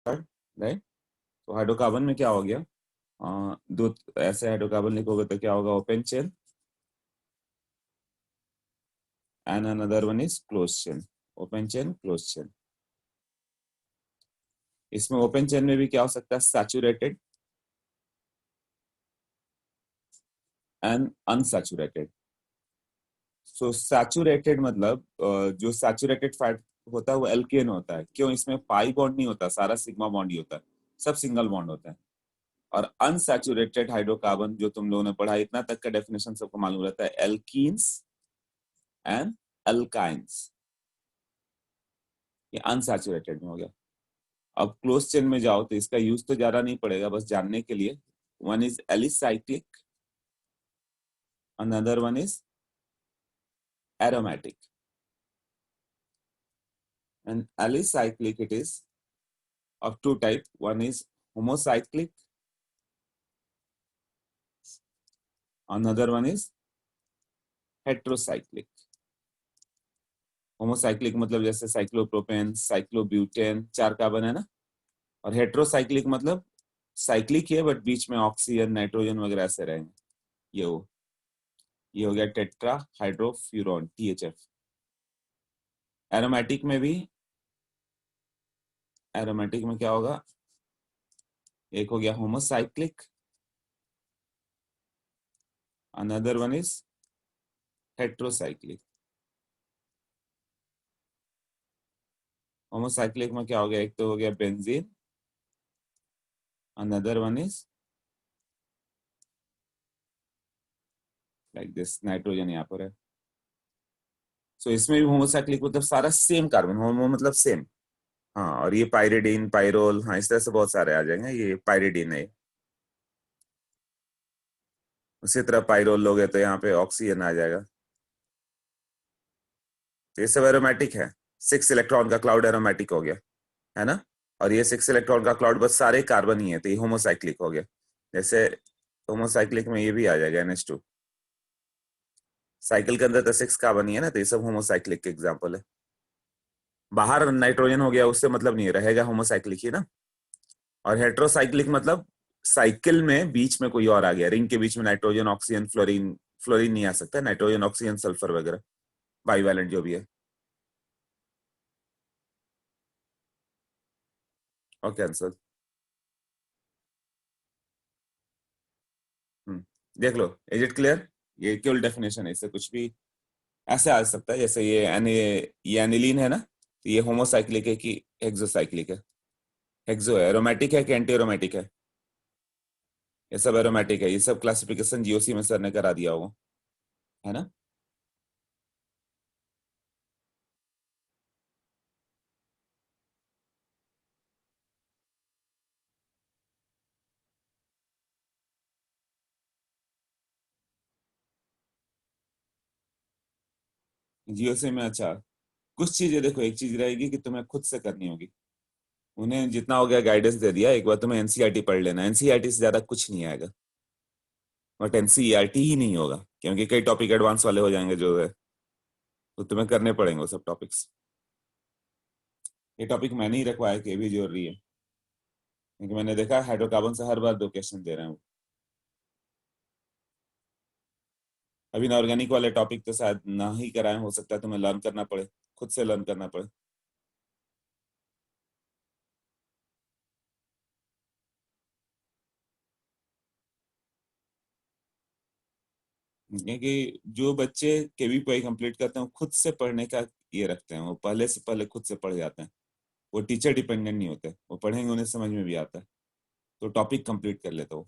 Right. तो hydrocarbon में क्या हो गया, दो ऐसे हाइड्रोकार्बन लिखोगे तो क्या होगा, open chain and another one is close chain, open chain close chain. इसमें ओपन चेन में भी क्या हो सकता है, saturated and unsaturated. So saturated मतलब जो सैचुरेटेड फैट होता है वो एल्केन होता है, क्यों, इसमें पाई बॉन्ड नहीं होता, सारा सिग्मा बॉन्ड ही होता है, सब सिंगल बॉन्ड होता है। और अनसैचुरेटेड हाइड्रोकार्बन जो तुम लोगों ने पढ़ा, इतना तक का डेफिनेशन सबको मालूम रहता है, एल्कीन्स एंड अल्काइंस, ये अनसैचुरेटेड में हो गया। अब क्लोज चेन में जाओ तो इसका यूज तो ज्यादा नहीं पड़ेगा, बस जानने के लिए, one is alicyclic, another one is aromatic. And alicyclic it is of two type, one is homocyclic, another one is heterocyclic। Homocyclic मतलब जैसे साइक्लोप्रोपेन, साइक्लोब्यूटेन, 4 कार्बन है ना। और हेट्रोसाइक्लिक मतलब साइक्लिक है बट बीच में ऑक्सीजन नाइट्रोजन वगैरह ऐसे रहेंगे, ये हो गया टेट्रा हाइड्रोफ्यूरॉन, THF। एरोमेटिक में भी, एरोमेटिक में क्या होगा, एक हो गया homocyclic, another one is heterocyclic. Homocyclic में क्या हो गया, एक तो हो गया benzene, another one is like this, nitrogen यहाँ पर है। सो इसमें भी होमोसाइक्लिक मतलब सारा सेम कार्बन, होमो मतलब सेम। हाँ, और ये पायरिडीन, पायरोल, हाँ इस तरह से बहुत सारे आ जाएंगे, ये पायरिडीन है। उसी तरह पायरोल लोगे तो यहाँ पे ऑक्सीजन आ जाएगा। तो ये सब एरोमेटिक है, 6 इलेक्ट्रॉन का क्लाउड एरोमेटिक हो गया, है ना। और ये 6 इलेक्ट्रॉन का क्लाउड बस सारे कार्बन ही है, तो ये होमोसाइक्लिक हो गया। जैसे होमोसाइक्लिक में ये भी आ जाएगा NH2, साइकिल के अंदर तो 6 कार्बन ही है ना, तो ये सब होमोसाइक्लिक के एग्जाम्पल है। बाहर नाइट्रोजन हो गया, उससे मतलब नहीं रहेगा, होमोसाइक्लिक ही ना। और हेट्रोसाइक्लिक मतलब साइकिल में बीच में कोई और आ गया, रिंग के बीच में नाइट्रोजन ऑक्सीजन फ्लोरीन, फ्लोरीन नहीं आ सकता, नाइट्रोजन ऑक्सीजन सल्फर वगैरह, बाईवैलेंट जो भी है। और कैंसर। देख लो, इज इट क्लियर। ये केवल डेफिनेशन है, इससे कुछ भी ऐसे आ सकता है, जैसे ये एनिलीन है ना, तो ये होमोसाइक्लिक है कि हेक्सोसाइक्लिक है। हेक्सो है, एरोमेटिक है कि एंटी एरोमेटिक है, ये सब एरोमेटिक है। ये सब क्लासिफिकेशन GOC में सर ने करा दिया होगा, है ना। GOC में अच्छा, कुछ चीजें देखो, एक चीज रहेगी कि तुम्हें खुद से करनी होगी। उन्हें जितना हो गया गाइडेंस दे दिया, एक बार तुम्हें NCERT पढ़ लेना, NCERT से ज्यादा कुछ नहीं आएगा। बट NCERT ही नहीं होगा, क्योंकि कई टॉपिक एडवांस वाले हो जाएंगे जो है, तो तुम्हें करने पड़ेंगे वो सब टॉपिक्स। ये टॉपिक मैंने ही रखवाया कि भी जरूरी है, क्योंकि मैंने देखा हाइड्रोकार्बन से हर बार 2 क्वेश्चन दे रहे हैं वो। अभी ऑर्गेनिक वाले टॉपिक तो शायद ना ही कराएं, हो सकता है तुम्हें लर्न करना पड़े, खुद से लर्न करना पड़े। क्योंकि जो बच्चे KVPI कंप्लीट करते हैं वो खुद से पढ़ने का ये रखते हैं, वो पहले से पहले खुद से पढ़ जाते हैं, वो टीचर डिपेंडेंट नहीं होते, वो पढ़ेंगे उन्हें समझ में भी आता है, तो टॉपिक कंप्लीट कर लेते हो,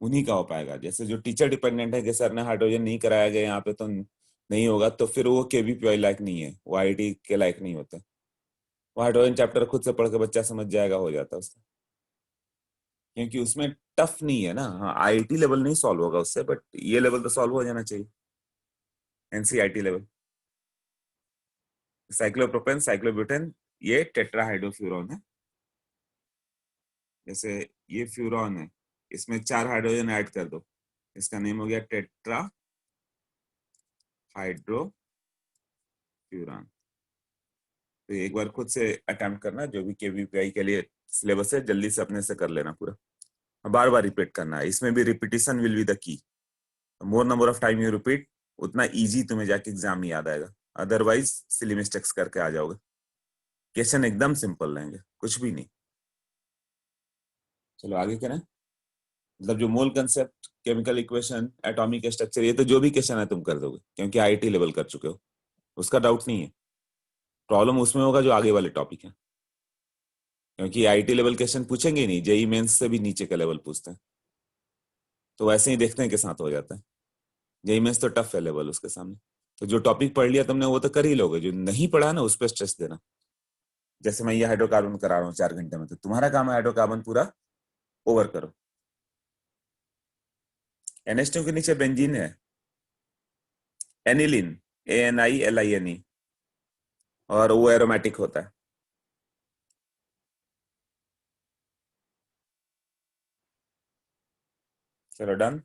उन्हीं का हो पाएगा। जैसे जो टीचर डिपेंडेंट है कि सर ने हाइड्रोजन नहीं कराया गया यहाँ पे तो नहीं होगा, तो फिर वो KVPI लायक नहीं है, वो IIT के लायक नहीं होता। वो हाइड्रोजन चैप्टर खुद से पढ़ के बच्चा समझ जाएगा, हो जाता है उसका, क्योंकि उसमें टफ नहीं है ना। हाँ, IIT लेवल नहीं सॉल्व होगा उससे, बट ये लेवल तो सॉल्व हो जाना चाहिए, NCERT लेवल। साइक्लोप्रोपेन, साइक्लोब्यूटेन, ये टेट्राहाइड्रोफ्यूरॉन है। जैसे ये फ्यूरॉन है, इसमें 4 हाइड्रोजन ऐड कर दो, इसका नेम हो गया टेट्रा हाइड्रोफ्यूरॉन। तो एक बार खुद से अटेम्प्ट करना, जो भी केवीपीआई के लिए सिलेबस है जल्दी से अपने से कर लेना पूरा, बार बार रिपीट करना है। इसमें भी repetition will be the key. More number of time you repeat, उतना इजी तुम्हें जाके एग्जाम में याद आएगा, अदरवाइज सिली मिस्टेक्स करके आ जाओगे। क्वेश्चन एकदम सिंपल रहेंगे, कुछ भी नहीं। चलो आगे करें। मतलब जो मोल concept, chemical equation, atomic structure, ये तो जो भी क्वेश्चन है तुम कर दोगे, क्योंकि आईआईटी लेवल कर चुके हो, उसका डाउट नहीं है। प्रॉब्लम उसमें होगा जो आगे वाले टॉपिक है, क्योंकि आईआईटी लेवल क्वेश्चन पूछेंगे ही नहीं, जेई मेंस से भी नीचे का लेवल पूछते हैं, तो वैसे ही देखते हैं के साथ हो जाता है। जेई मेंस तो टफ है लेवल उसके सामने। तो जो टॉपिक पढ़ लिया तुमने वो तो कर ही लोगे, जो नहीं पढ़ा ना उस पर स्ट्रेस देना। जैसे मैं ये हाइड्रोकार्बन करा रहा हूँ 4 घंटे में, तो तुम्हारा काम है हाइड्रोकार्बन पूरा ओवर करो। NH2 के नीचे बेंजीन है, एनिलीन, ANILINE, और वो एरोमेटिक होता है। चलो डन।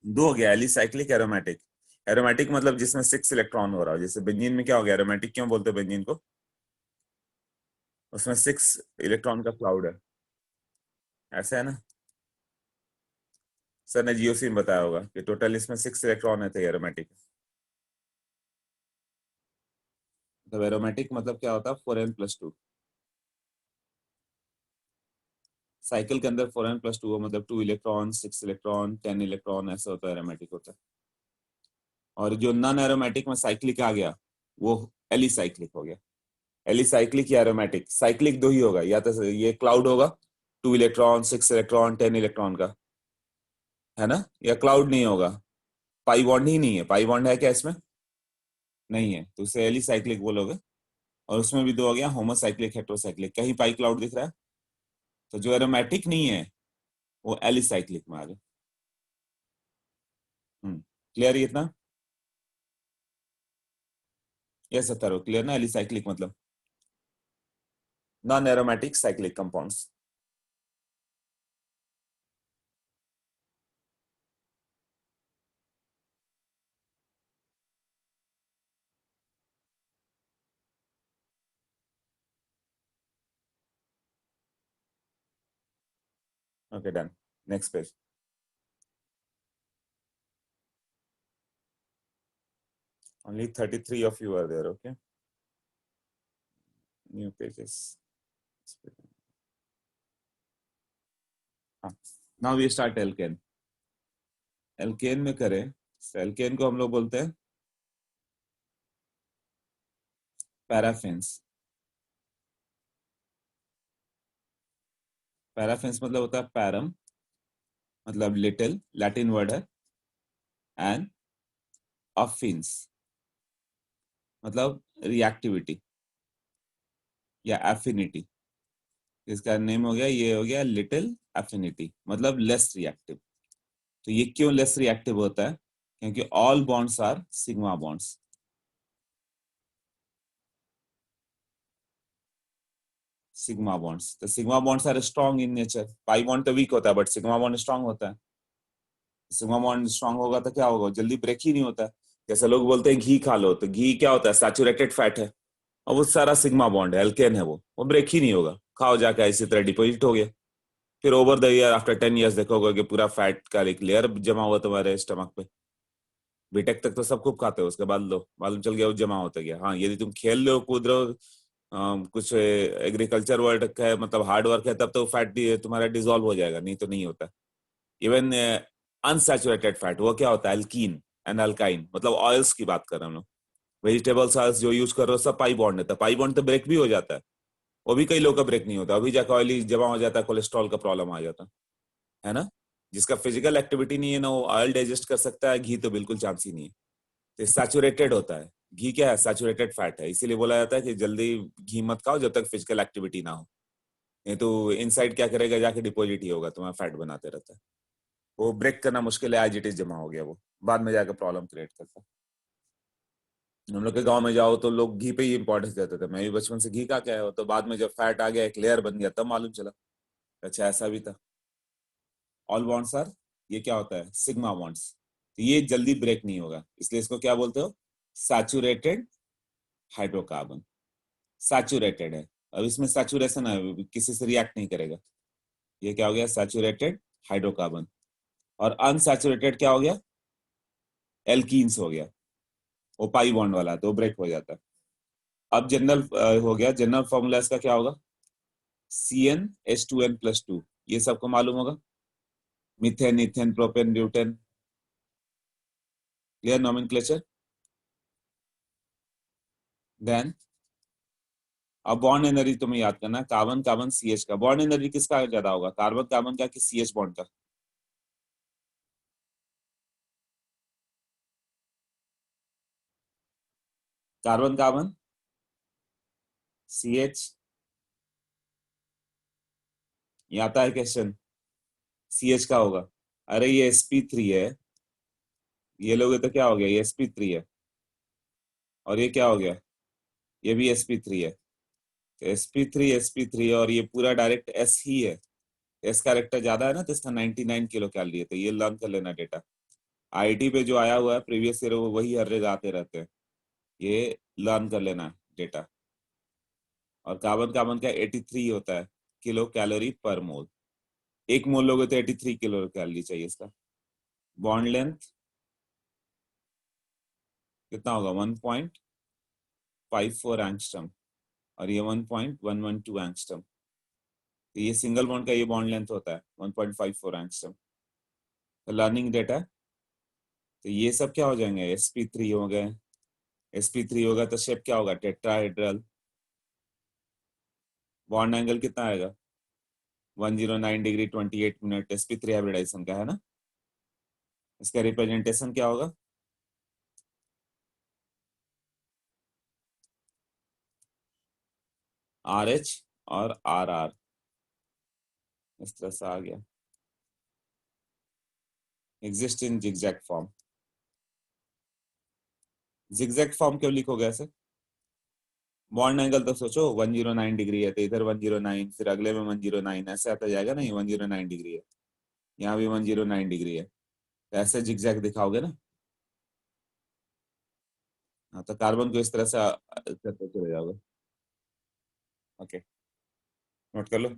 दो हो गया, एलिसाइक्लिक, एरोमेटिक। एरोमेटिक मतलब जिसमें 6 इलेक्ट्रॉन हो रहा हो, जैसे बेंजीन में क्या हो गया, एरोमेटिक क्यों बोलते हैं बेंजीन को? उसमें 6 इलेक्ट्रॉन का क्लाउड है, ऐसा है ना। सर ने जीओसी में बताया होगा कि टोटल इसमें 6 इलेक्ट्रॉन है, थे एरोमेटिक। मतलब एरोमेटिक मतलब क्या होता है, 4n+2। साइकिल के अंदर 4n+2 मतलब 2 इलेक्ट्रॉन, 6 इलेक्ट्रॉन, 10 इलेक्ट्रॉन, ऐसा होता है, एरोमेटिक होता है। और जो नॉन एरोमेटिक में साइक्लिक आ गया, वो एलिसाइक्लिक हो गया। एलिसाइक्लिक या एरोमेटिक, साइक्लिक दो ही होगा, या तो ये क्लाउड होगा 2 इलेक्ट्रॉन, 6 इलेक्ट्रॉन, 10 इलेक्ट्रॉन का, है ना, या क्लाउड नहीं होगा, पाई बॉन्ड ही नहीं है। पाई बॉन्ड है क्या इसमें? नहीं है, तो उसे एलिसाइक्लिक बोलोगे। और उसमें भी दो हो गया, होमोसाइक्लिक, हेट्रोसाइक्लिक। कहीं पाई क्लाउड दिख रहा है? तो जो एरोमेटिक नहीं है वो एलिसाइक्लिक में आ गया। क्लियर ये इतना? ये 70 क्लियर ना, एलिसाइक्लिक मतलब non aromatic cyclic compounds. Okay done, next page. Only 33 of you are there, okay? New pages. हाँ, now we start alkane. Alkane में करें, एल्केन को हम लोग बोलते हैं पैराफिन्स। पैराफिन्स मतलब होता है पैरम, मतलब लिटिल, लैटिन वर्ड है, एंड अफिन्स मतलब रिएक्टिविटी या एफिनिटी। इसका नेम हो गया, ये हो गया लिटिल एफिनिटी, मतलब लेस रिएक्टिव। तो ये क्यों लेस रिएक्टिव होता है? क्योंकि all bonds are sigma bonds. Sigma bonds, तो sigma bonds are strong in nature. Pi bond तो वीक होता है, बट सिग्मा बॉन्ड स्ट्रॉन्ग होता है। सिग्मा बॉन्ड स्ट्रॉन्ग होगा तो क्या होगा, जल्दी ब्रेक ही नहीं होता है। जैसे लोग बोलते हैं घी खा लो, तो घी क्या होता है, सैचुरेटेड फैट है, और वो सारा सिग्मा बॉन्ड है, एल्केन है, वो ब्रेक ही नहीं होगा। खाओ जाकर इसी तरह डिपोजिट हो गया। फिर over the year, after 10 years देखोगे कि पूरा फैट का एक लेयर जमा हुआ तुम्हारे स्टमक पे। बीटेक तक तो सब खूब खाते हो, उसके बाद लो मालूम चल गया वो जमा होता गया। हाँ, यदि तुम खेल रहे हो, कूद रहे हो, कुछ एग्रीकल्चर वर्क है, मतलब हार्ड वर्क है, तब तो फैट तुम्हारा डिजोल्व हो जाएगा, नहीं तो नहीं होता। इवन अनसैचुरेटेड फैट, वो क्या होता है, अल्कीन एंड अल्काइन, मतलब ऑयल्स की बात कर रहे हैं हम लोग। वेजिटेबल्स ऑयल्स जो यूज कर रहे हो सब पाई बॉन्ड है, तो पाई बॉन्ड तो ब्रेक भी हो जाता है। वो भी कई लोग का ब्रेक नहीं होता, अभी जाकर ऑयली जमा हो जाता है, कोलेस्ट्रॉल का प्रॉब्लम आ जाता है ना। जिसका फिजिकल एक्टिविटी नहीं है ना, वो ऑयल डाइजेस्ट कर सकता है, घी तो बिल्कुल चांस ही नहीं है। तो सैचुरेटेड होता है घी, क्या है, सैचुरेटेड फैट है, इसीलिए बोला जाता है कि जल्दी घी मत खाओ जब तक फिजिकल एक्टिविटी ना हो। ये तो इनसाइड क्या करेगा, जाके डिपॉजिट ही होगा, तुम्हारा फैट बनाते रहता है। वो ब्रेक करना मुश्किल है, एज इट इज जमा हो गया, वो बाद में जाकर प्रॉब्लम क्रिएट करता है। हम लोग के गांव में जाओ तो लोग घी पे ही इंपॉर्टेंस देते थे, मैं भी बचपन से घी खा के आया हूं, तो बाद में जब फैट आ गया, एक लेयर बन गया, तब मालूम चला अच्छा ऐसा भी था। ऑल बॉन्ड्स आर, ये क्या होता है, सिग्मा बॉन्ड्स। तो ये जल्दी ब्रेक नहीं होगा, इसलिए इसको क्या बोलते हो, सैचुरेटेड हाइड्रोकार्बन। सैचुरेटेड है, अब इसमें सैचुरेशन है, किसी से रिएक्ट नहीं करेगा। ये क्या हो गया, सैचुरेटेड हाइड्रोकार्बन। और अनसैचुरेटेड क्या हो गया, एल्कीन्स हो गया, वो पाई बॉन्ड वाला, तो ब्रेक हो जाता है। अब जनरल हो गया, जनरल फॉर्मूला इसका क्या होगा, CnH2n+2, ये सबको मालूम होगा, methane, ethane, propane, butane. Clear nomenclature. Then अब बॉन्ड एनर्जी तुम्हें याद करना है, कार्बन कार्बन CH का बॉन्ड एनर्जी किसका ज्यादा होगा, कार्बन कार्बन का कि CH बॉन्ड का। कार्बन कार्बन CH, ये आता है क्वेश्चन, CH का होगा। अरे ये sp3 है, ये लोगे तो क्या हो गया, ये sp3 है, और ये क्या हो गया, ये भी sp3 है। तो sp3 और ये पूरा डायरेक्ट S ही है। एस कैरेक्टर ज्यादा है ना, तो इसका 99 किलो कैलोरी है, तो ये लर्न कर लेना डेटा। आईटी पे जो आया हुआ है प्रीवियस ईयर, वो वही हर जगह आते रहते हैं, ये लर्न कर लेना डेटा। और कार्बन कार्बन का 83 होता है किलो कैलोरी पर मोल। एक मोल लोगे तो 83 किलो कैलोरी चाहिए इसका। बॉन्ड लेंथ कितना होगा, 1.54 एंगस्ट्रम, और ये 1.112 एंगस्ट्रम। तो ये सिंगल बॉन्ड का ये बॉन्ड लेंथ होता है 1.54 एंगस्ट्रम। तो लर्निंग डेटा, तो ये सब क्या हो जाएंगे, sp3 हो गए। sp3 होगा तो शेप क्या होगा, टेट्राहेड्रल। बॉन्ड एंगल कितना आएगा, 109 डिग्री 28 मिनट, sp3 हाइब्रिडाइजेशन का है ना। इसका रिप्रेजेंटेशन क्या होगा, RH और RR, इस तरह से आ गया, exist in zigzag form. Zigzag form क्यों लिखोगे ऐसे, बॉन्ड एंगल तो सोचो 109 डिग्री है, तो इधर 109, फिर अगले में 109, ऐसे आता जाएगा ना, ये 109 डिग्री है, यहाँ भी 109 डिग्री है, तो ऐसे जिगजैग दिखाओगे ना। हाँ, तो कार्बन को इस तरह से करते चले जाओगे। ओके, नोट कर लो।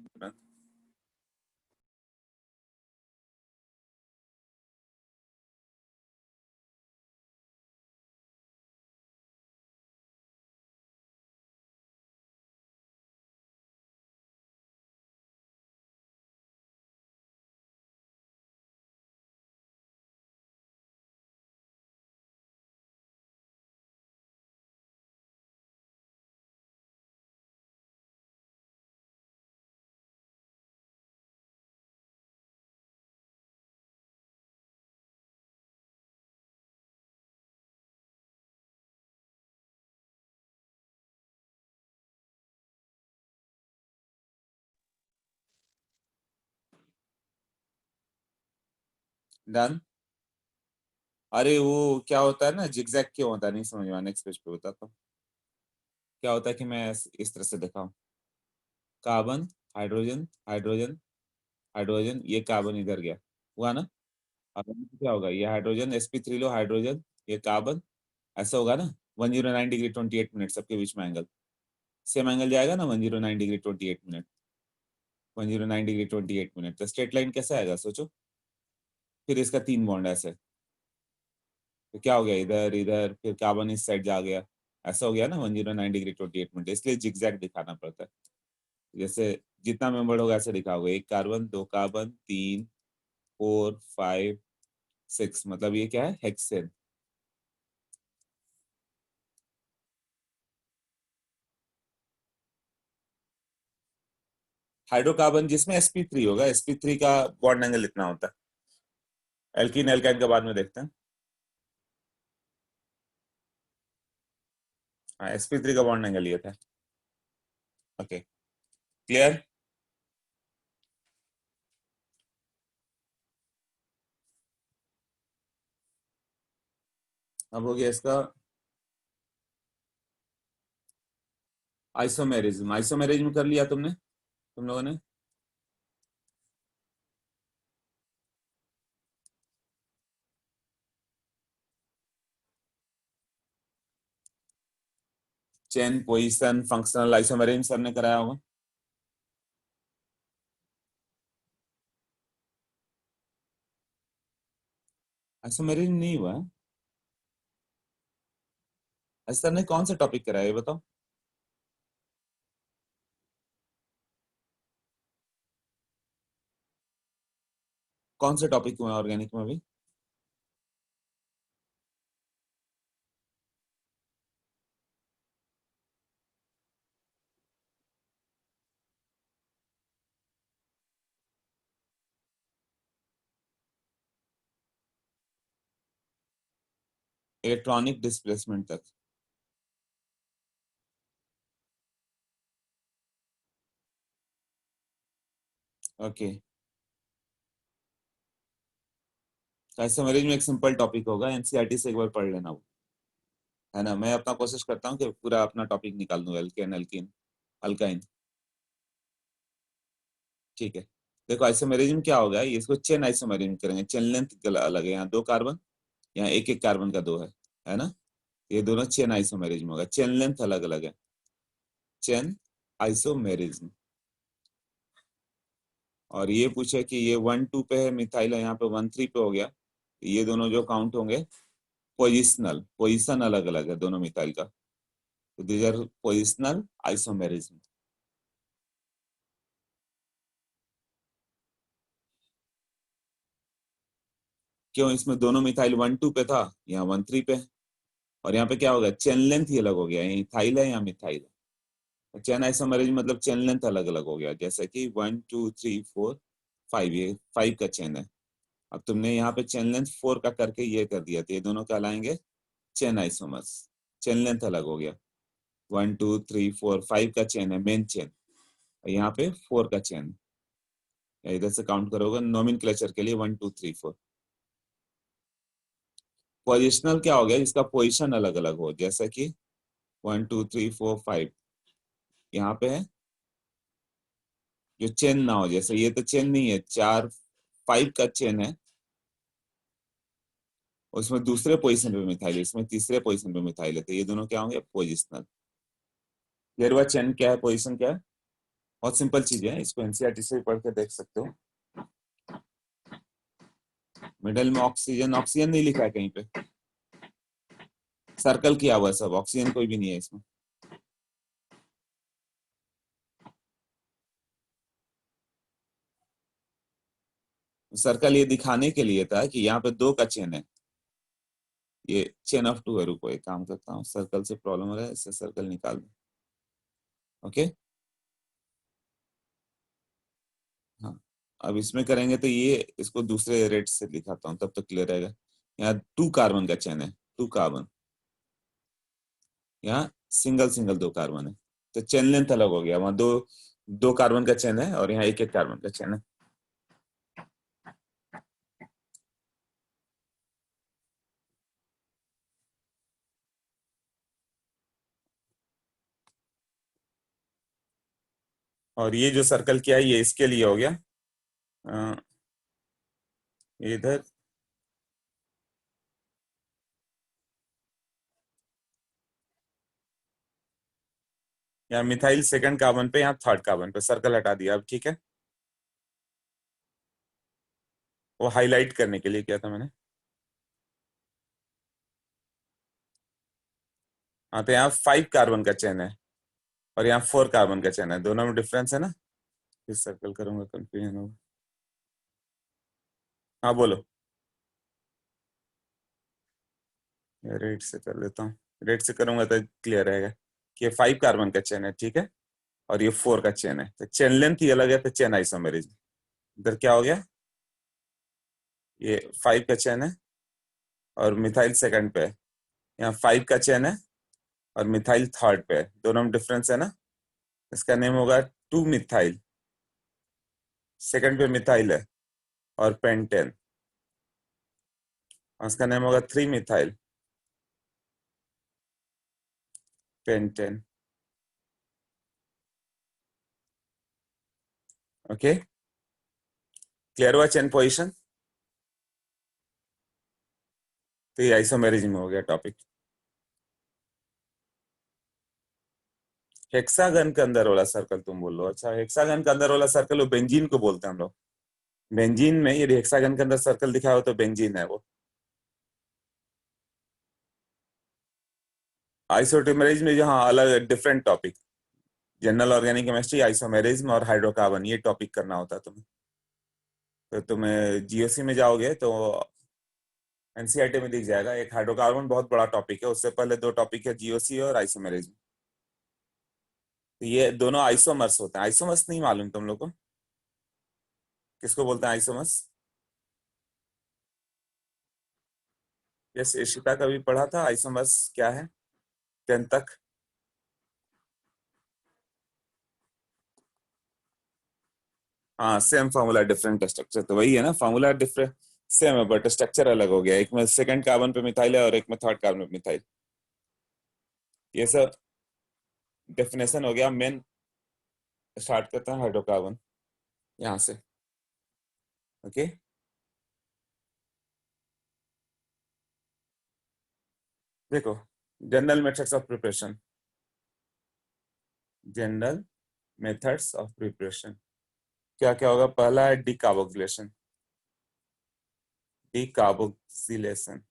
डन। अरे वो क्या होता है ना, जिगजैग क्यों होता है नहीं समझ में, नेक्स्ट पेज पे बताता हूँ। क्या होता है कि मैं इस तरह से दिखाऊं, कार्बन, हाइड्रोजन, हाइड्रोजन, हाइड्रोजन, ये कार्बन इधर गया, हुआ ना। अब यहाँ क्या होगा, ये हाइड्रोजन, sp3 लो, हाइड्रोजन, ये कार्बन, ऐसा होगा ना। 109 डिग्री 28 मिनट सबके बीच में एंगल, सेम एंगल जाएगा ना, 109 डिग्री 28 मिनट, 109 डिग्री 28 मिनट, तो स्ट्रेट लाइन कैसे आएगा सोचो। फिर इसका 3 बॉन्ड ऐसे, तो क्या हो गया, इधर इधर, फिर कार्बन इस साइड जा गया, ऐसा हो गया ना 109 डिग्री 28 मिनट, इसलिए जिगजैग दिखाना पड़ता है। जैसे जितना मेंबर होगा ऐसे दिखाओगे, एक कार्बन, दो कार्बन, 3, 4, 5, 6, मतलब ये क्या है, हेक्सेन। हाइड्रोकार्बन जिसमें sp3 होगा, sp3 का बॉन्ड एंगल इतना होता है। एल्कीन एल्काइन का बाद में देखते हैं। हाँ, sp3 का बॉन्ड एंगल ये था। Okay, clear. अब हो गया इसका आइसोमेरिज्म। आइसोमेरिज्म कर लिया तुमने, तुम लोगों ने? Chain, position, functional isomerism sir ने कराया होगा। आइसोमेरिज्म नहीं हुआ है? अच्छा, सर ने कौन सा टॉपिक कराया ये बताओ। कौन से टॉपिक हुए ऑर्गेनिक में भी? इलेक्ट्रॉनिक डिस्प्लेसमेंट तक। ओके। आइसोमेरिज्म एक सिंपल टॉपिक होगा, एनसीईआरटी से एक बार पढ़ लेना वो, है ना। मैं अपना कोशिश करता हूँ कि पूरा अपना टॉपिक निकाल दूं, एल्केन, एल्कीन, अल्काइन। ठीक है। देखो आइसोमेरिज्म क्या होगा, ये इसको चेन आइसोमेरिज्म करेंगे। चेन लेंथ अलग है, यहाँ दो कार्बन, यहाँ एक एक कार्बन का दो है ना। ये दोनों चेन आइसोमेरिज्म होगा, चेन लेंथ अलग अलग है, चेन आइसोमेरिज्म। और ये पूछे कि ये 1 2 पे है मिथाइल, यहाँ पे 1 3 पे हो गया, ये दोनों जो काउंट होंगे पोजिशनल, पोजिशन अलग अलग है दोनों मिथाइल का, तो दीज आर पोजिशनल आइसोमेरिज्म। क्यों, इसमें दोनों मिथाइल 1 2 पे था, यहाँ 1 3 पे है। और यहाँ पे क्या होगा, चेन लेंथ ही अलग हो गया, यहाँ इथाइल है यहाँ मिथाइल है। चेन आइसोमेरिज्म मतलब चेन लेंथ अलग अलग हो गया, जैसे कि 1 2 3 4 5, ये 5 का चेन है। अब तुमने यहाँ पे चेन लेंथ 4 का करके ये कर दिया, तो ये दोनों कहलाएंगे चेन आइसोमर्स। चेन लेंथ अलग हो गया, 1 2 3 4 5 का चेन है मेन चेन, यहाँ पे 4 का चेन, इधर से काउंट करोगे नोमेनक्लेचर के लिए 1 2 3 4। पोजिशनल क्या हो गया, इसका पोजिशन अलग अलग हो, जैसे कि 1 2 3 4 5 यहाँ पे है, जो चेन ना हो, जैसे ये तो चेन नहीं है, 4 5 का चेन है, उसमें दूसरे पोजीशन पे मिथाइल है, इसमें तीसरे पोजीशन पे मिथाइल है, तो ये दोनों क्या होंगे, पोजिशनल। क्लियर हुआ चेन क्या है, पोजीशन क्या है? बहुत सिंपल चीज है, इसको एनसीईआरटी से भी पढ़ के देख सकते हो। मिडल में ऑक्सीजन, ऑक्सीजन नहीं लिखा है कहीं पे, सर्कल किया हुआ है सब, ऑक्सीजन कोई भी नहीं है इसमें। सर्कल ये दिखाने के लिए था कि यहाँ पे दो का चेन है, ये चेन ऑफ टू है। रुको एक काम करता हूँ, सर्कल से प्रॉब्लम हो रहा है, इससे सर्कल निकाल दो। ओके। हाँ, अब इसमें करेंगे तो ये, इसको दूसरे रेट से दिखाता हूँ तब तक क्लियर रहेगा। यहाँ 2 कार्बन का चेन है, 2 कार्बन, यहाँ सिंगल सिंगल 2 कार्बन है, तो चेन लेंथ अलग हो गया, वहां दो 2 कार्बन का चेन है और यहाँ एक एक कार्बन का चेन है। और ये जो सर्कल किया है ये इसके लिए हो गया, अ, इधर यहाँ मिथाइल सेकंड कार्बन पे, यहाँ थर्ड कार्बन पे सर्कल हटा दिया, अब ठीक है। वो हाईलाइट करने के लिए किया था मैंने। हाँ, तो यहाँ 5 कार्बन का चेन है और यहाँ 4 कार्बन का चेन है, दोनों में डिफरेंस है ना। फिर सर्कल करूंगा, कंफ्यूजन होगा। हाँ बोलो। रेड से कर लेता हूँ, रेड से करूंगा तो क्लियर रहेगा कि ये 5 कार्बन का चेन है, ठीक है, और ये 4 का चेन है, तो चेन लेंथ ही अलग है, तो चेन आइसोमेरिज्म। इधर क्या हो गया, ये 5 का चेन है और मिथाइल सेकंड पे है, यहाँ 5 का चेन है और मिथाइल थर्ड पे है, दोनों में डिफरेंस है ना। इसका नेम होगा 2 मिथाइल, सेकंड पे मिथाइल है और पेंटेन, और इसका नेम होगा 3 मिथाइल, पेंटेन। ओके, क्लियर हुआ चेन पोजीशन। तो ये आइसोमेरिज्म हो गया टॉपिक। हेक्सागन के अंदर वाला सर्कल तुम बोल रहे हो? अच्छा, हेक्सागन के अंदर वाला सर्कल वो बेंजीन को बोलते हैं हम लोग। बेंजीन में यदि हेक्सागन के अंदर सर्कल दिखा हो तो बेंजीन है वो। आइसोटेमरेज में जहाँ अलग different topic, general organic chemistry, isomerism और हाइड्रोकार्बन, ये टॉपिक करना होता है तुम्हें। तो तुम्हें जीओसी में जाओगे तो एनसीईआरटी में दिख जाएगा। एक हाइड्रोकार्बन बहुत बड़ा टॉपिक है, उससे पहले दो टॉपिक है, जीओसी और आइसोमेरिज्म। तो ये दोनों आइसोमर्स होते हैं। आइसोमर्स नहीं मालूम तुम लोग को? किसको बोलते हैं आइसोमर्स? यस, इशिता का भी पढ़ा था आइसोमर्स क्या है, 10 तक। हाँ, सेम फार्मूला डिफरेंट स्ट्रक्चर, तो वही है ना, फार्मूला डिफरेंट सेम है बट स्ट्रक्चर अलग हो गया। एक में सेकंड कार्बन पे मिथाइल है और एक में थर्ड कार्बन पे मिथाइल। ये सब डेफिनेशन हो गया। मेन स्टार्ट करते हैं हाइड्रोकार्बन यहाँ से। ओके, देखो, general methods of preparation. General methods of preparation क्या क्या होगा? पहला है डिकार्बोक्सिलेशन। डिकार्बोक्सिलेशन,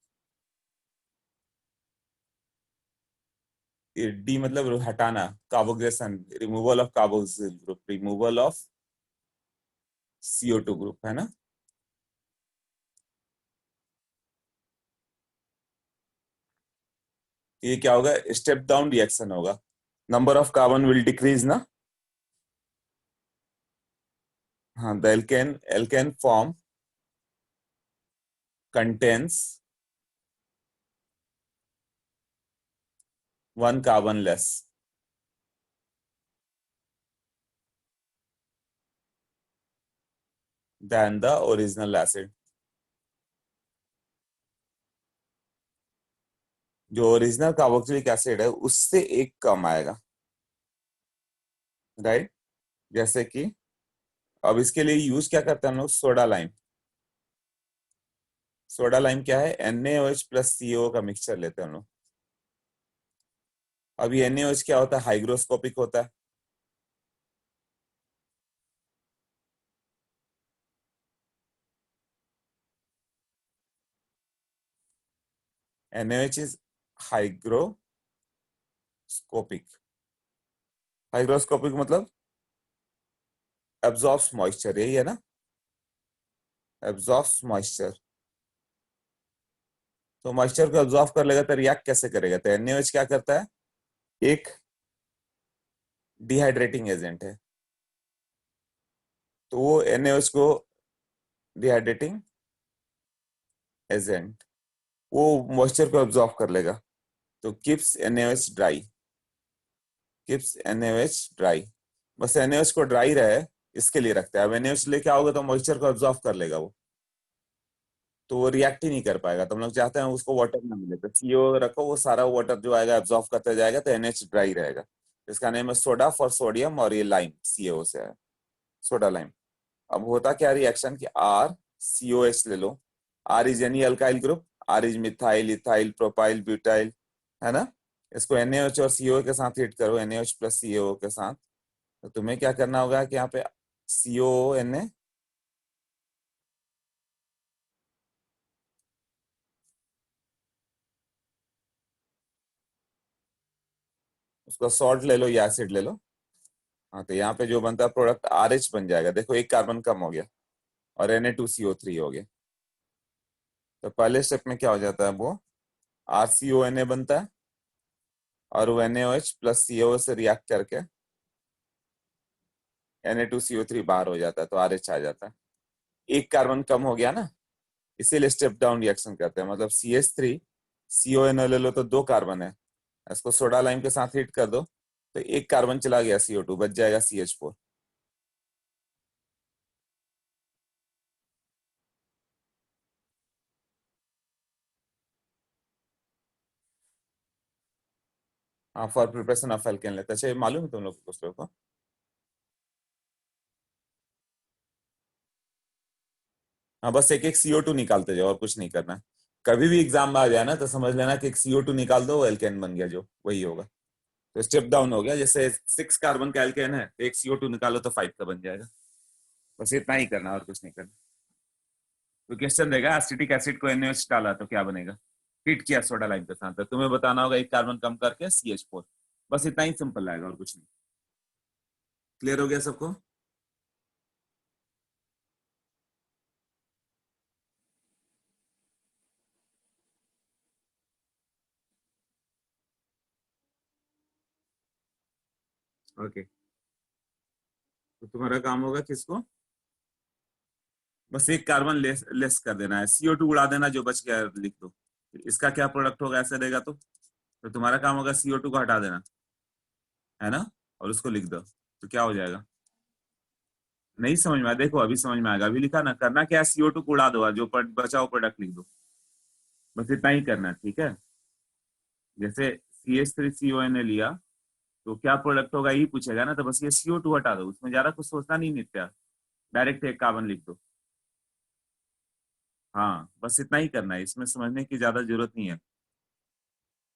डी मतलब हटाना, carboxylation removal of carboxyl group, removal of CO2 group, है ना। ये क्या होगा? स्टेप डाउन रिएक्शन होगा। Number of carbon will decrease ना। हाँ, the alkene form contains 1 carbon less than the original acid. जो ओरिजिनल कार्बोक्सिलिक एसिड है उससे एक कम आएगा, राइट। जैसे कि अब इसके लिए यूज क्या करते हैं हम लोग? Soda lime. सोडा लाइम क्या है? NaOH प्लस CO का मिक्सचर लेते हैं हम लोग। अब ये NaOH क्या होता है? हाइग्रोस्कोपिक होता है। NaOH is hygroscopic. हाइग्रोस्कोपिक मतलब एब्जॉर्ब्स मॉइस्चर, यही है ना, एब्जॉर्ब्स मॉइस्चर। तो मॉइस्चर को एब्जॉर्ब कर लेगा तो रिएक्ट कैसे करेगा? तो NaOH क्या करता है? एक डिहाइड्रेटिंग एजेंट है, तो वो NaOH को, डिहाइड्रेटिंग एजेंट, वो मॉइस्चर को एब्जॉर्ब कर लेगा। तो keeps NaOH dry, keeps NaOH dry. बस NaOH को ड्राई रहे इसके लिए रखता है। अब NaOH लेके आओगे तो मॉइस्चर को एब्जॉर्ब कर लेगा वो, तो वो रिएक्ट ही नहीं कर पाएगा। तो हम लोग चाहते हैं उसको वाटर ना मिले, तो CO रखो, वो सारा वाटर जो आएगा एब्जॉर्ब करते जाएगा, तो NaOH ड्राई रहेगा। इसका नेम है सोडा फॉर सोडियम, और ये लाइम CO से है, सोडा लाइम। अब होता क्या रिएक्शन कि RCOH ले लो। R is any alkyl group, R is methyl, ethyl, propyl, butyl, है ना। इसको NaOH और CO के साथ हिट करो, NaOH प्लस CO के साथ। तो तुम्हें क्या करना होगा कि यहाँ पे CONA, उसका सॉल्ट ले लो या एसिड ले लो। हाँ, तो यहाँ पे जो बनता है प्रोडक्ट RH बन जाएगा। देखो, एक कार्बन कम हो गया और Na2CO3 हो गया। तो पहले स्टेप में क्या हो जाता है? वो RCONA बनता है और वो NaOH प्लस CO से रिएक्ट करके Na2CO3 बाहर हो जाता है, तो RH आ जाता है। एक कार्बन कम हो गया ना, इसीलिए स्टेप डाउन रिएक्शन करते हैं। मतलब CH3 CONA ले लो तो दो कार्बन है, इसको सोडा लाइम के साथ हिट कर दो तो एक कार्बन चला गया, CO2 बच जाएगा CH4। हाँ, फॉर प्रिपरेशन ऑफ एल्केन लेते, अच्छा ये मालूम है तुम लोग कुछ लोगों को? हाँ, बस एक एक CO2 निकालते जाओ और कुछ नहीं करना है। कभी भी एग्जाम में आ जाए ना तो समझ लेना कि एक CO2 निकाल दो, एल्केन बन गया, जो वही होगा। तो स्टेप डाउन हो गया, जैसे 6 कार्बन का एल्केन है तो एक CO2 निकालो तो 5 का बन जाएगा। बस इतना ही करना और कुछ नहीं करना। तो क्वेश्चन देगा एसिटिक एसिड को NaOH डाला तो क्या बनेगा, हीट किया सोडा लाइम के साथ, तो तुम्हें बताना होगा एक कार्बन कम करके CH4। बस इतना ही सिंपल आएगा और कुछ नहीं। क्लियर हो गया सबको? ओके, तो तुम्हारा काम होगा किसको, बस एक कार्बन लेस कर देना है, CO2 उड़ा देना, जो बच गया लिख दो। इसका क्या प्रोडक्ट होगा ऐसे देगा तो तुम्हारा काम होगा CO2 को हटा देना, है ना, और उसको लिख दो, तो क्या हो जाएगा। नहीं समझ में आया, देखो अभी समझ में आएगा, अभी लिखा ना, करना क्या है, CO2 को उड़ा दो और जो बचा हुआ प्रोडक्ट लिख दो। बस इतना ही करना है, ठीक है। जैसे CH3CON लिया, तो क्या प्रोडक्ट होगा यही पूछेगा ना, तो बस ये CO2 हटा दो, उसमें ज्यादा कुछ सोचना नहीं, नित्या डायरेक्ट एक कार्बन लिख दो। हाँ, बस इतना ही करना है, इसमें समझने की ज्यादा जरूरत नहीं है।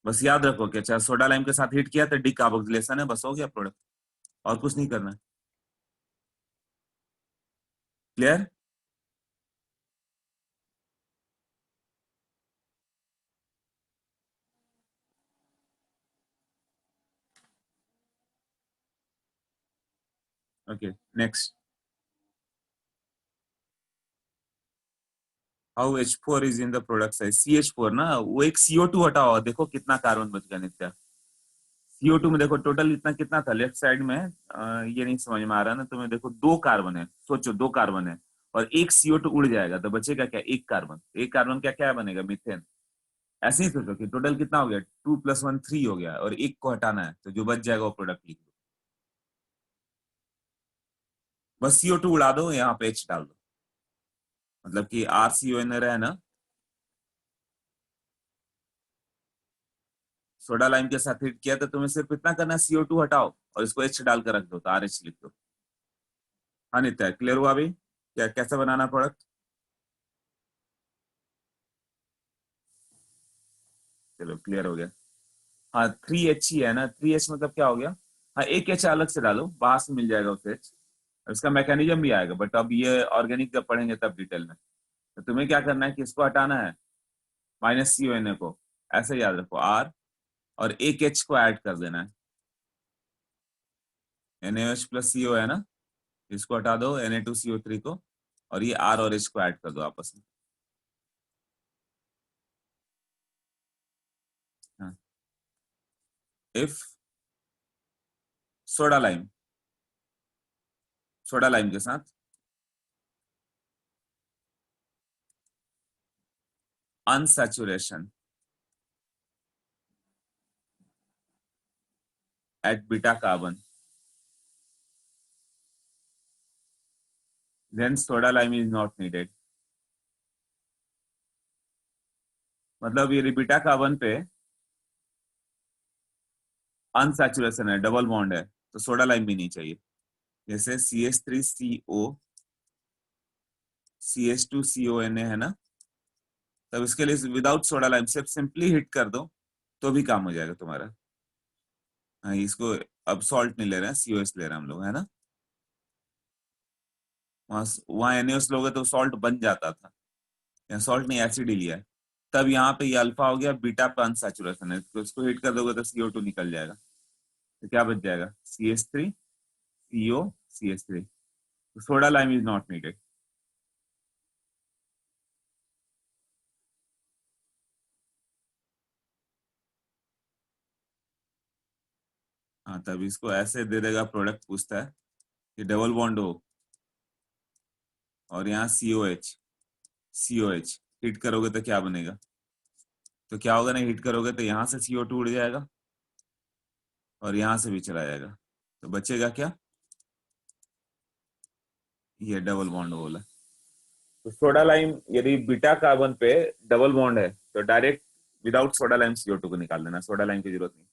बस याद रखो कि अच्छा सोडा लाइम के साथ हीट किया तो डी कार्बोक्सिलेशन है, बस हो गया प्रोडक्ट, और कुछ नहीं करना है। Clear? Okay, next. How H4 is in the product size, CH4 ना, वो एक CO2 हटाओ, देखो कितना कार्बन बच गया नित्या। CO2 में देखो टोटल इतना कितना था लेफ्ट साइड में, ये नहीं समझ में आ रहा ना तुम्हें, देखो 2 कार्बन है, सोचो 2 कार्बन है, और एक CO2 उड़ जाएगा तो बचेगा क्या, एक कार्बन, एक कार्बन क्या क्या बनेगा, मीथेन। ऐसे ही सोचो कि टोटल कितना हो गया, 2 + 1 3 हो गया, और एक को हटाना है तो जो बच जाएगा वो प्रोडक्ट लिख दो। बस CO2 उड़ा दो, यहाँ पे H डाल दो, मतलब कि RCON है ना, सोडा लाइम के साथ हिट किया तो तुम्हें सिर्फ इतना करना, CO2 हटाओ और इसको H डाल कर रख दो तो RH लिख दो। हाँ नित्या, क्लियर हुआ अभी क्या कैसे बनाना प्रोडक्ट? चलो क्लियर हो गया। हाँ 3H ही है ना, 3H मतलब क्या हो गया, हाँ एक H अलग से डालो, बाहर से मिल जाएगा उसे H, इसका मैकेनिज्म भी आएगा, बट अब ये ऑर्गेनिक जब पढ़ेंगे तब डिटेल में। तो तुम्हें क्या करना है कि इसको हटाना है, -CONA को, ऐसे याद रखो R, और एक H को ऐड कर देना है, NaOH + CO है ना, इसको हटा दो, Na2CO3 को, और ये R और H को ऐड कर दो आपस में। हाँ, if soda lime, soda lime के साथ unsaturation at beta carbon, then soda lime is not needed. मतलब ये बीटा कार्बन पे अनसैचुरेशन है, डबल बॉन्ड है, तो सोडा लाइम भी नहीं चाहिए। जैसे CH3CO CH2CONA है ना, तब इसके लिए विदाउट सोडा लाइम सिर्फ सिंपली हिट कर दो तो भी काम हो जाएगा तुम्हारा। हाँ, इसको अब सॉल्ट नहीं ले रहे हैं, COS ले रहे हैं हम लोग, है ना। वहाँ वहाँ NaOH लोगे तो सॉल्ट बन जाता था, यहाँ सॉल्ट नहीं, एसिड ही लिया है। तब यहाँ पे ये अल्फा हो गया, बीटा पे अनसैचुरेशन है, तो इसको हिट कर दोगे तो CO2 निकल जाएगा, तो क्या बच जाएगा, CH3CO CH3, तो soda lime is not needed. हाँ, तब इसको ऐसे दे देगा, प्रोडक्ट पूछता है कि डबल बॉन्ड हो और यहाँ COH हिट करोगे तो क्या बनेगा, तो क्या होगा ना, हिट करोगे तो यहाँ से CO2 उड़ जाएगा और यहाँ से भी चला जाएगा, तो बचेगा क्या, ये डबल बॉन्ड बोला। तो सोडा लाइम यदि बीटा कार्बन पे डबल बॉन्ड है तो direct without soda lime CO2 को निकाल देना, सोडा लाइम की जरूरत नहीं।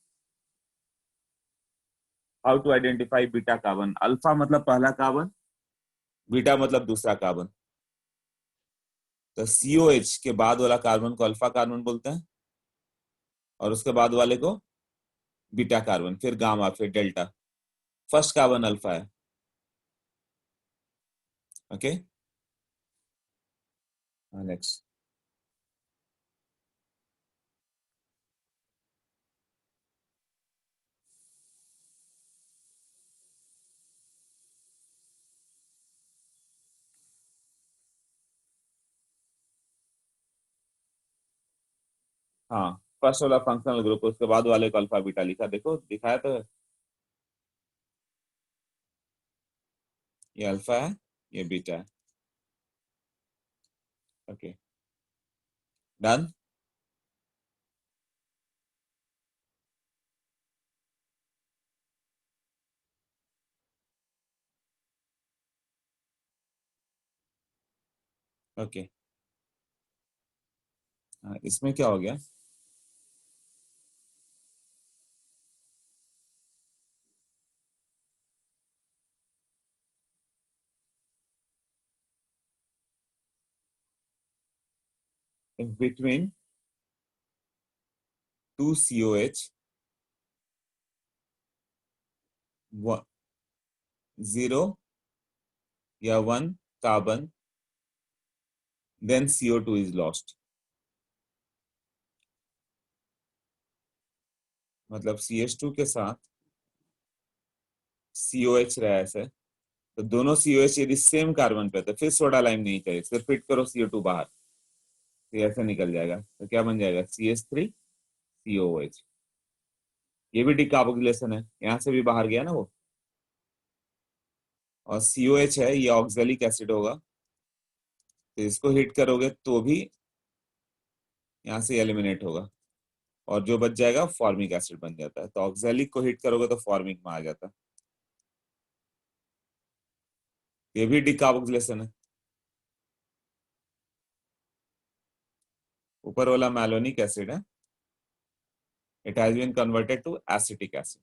How to identify beta carbon. Alpha मतलब पहला कार्बन, बीटा मतलब दूसरा कार्बन। तो COH के बाद वाला कार्बन को अल्फा कार्बन बोलते हैं, और उसके बाद वाले को बीटा कार्बन, फिर गामा, फिर डेल्टा। फर्स्ट कार्बन अल्फा है। Okay, next. हाँ, फर्स्ट वाला फंक्शनल ग्रुप, उसके बाद वाले को अल्फा बीटा लिखा, देखो दिखाया तो है। ये अल्फा है, ये बीटा है। Okay, done. ओके, हाँ, इसमें क्या हो गया? बिटवीन टू COH, 0 या 1 carbon, then CO2 is lost. मतलब CH2 के साथ COH रहा है ऐसे, तो दोनों COH यदि सेम कार्बन पे है, तो फिर सोडा लाइम नहीं चाहिए, सिर्फ फिट करो CO2 बाहर, तो ये ऐसे निकल जाएगा। तो क्या बन जाएगा? CH3COH। ये भी डिकार्बोक्सिलेशन है, यहाँ से भी बाहर गया ना वो। और COH है, ये ऑक्जेलिक एसिड होगा, तो इसको हिट करोगे तो भी यहाँ से एलिमिनेट होगा, और जो बच जाएगा फॉर्मिक एसिड बन जाता है। तो ऑक्जेलिक को हिट करोगे तो फॉर्मिक में आ जाता है। ये भी डिकार्बोक्सिलेशन है। ऊपर वाला मैलोनिक एसिड है, it has been converted to acetic acid.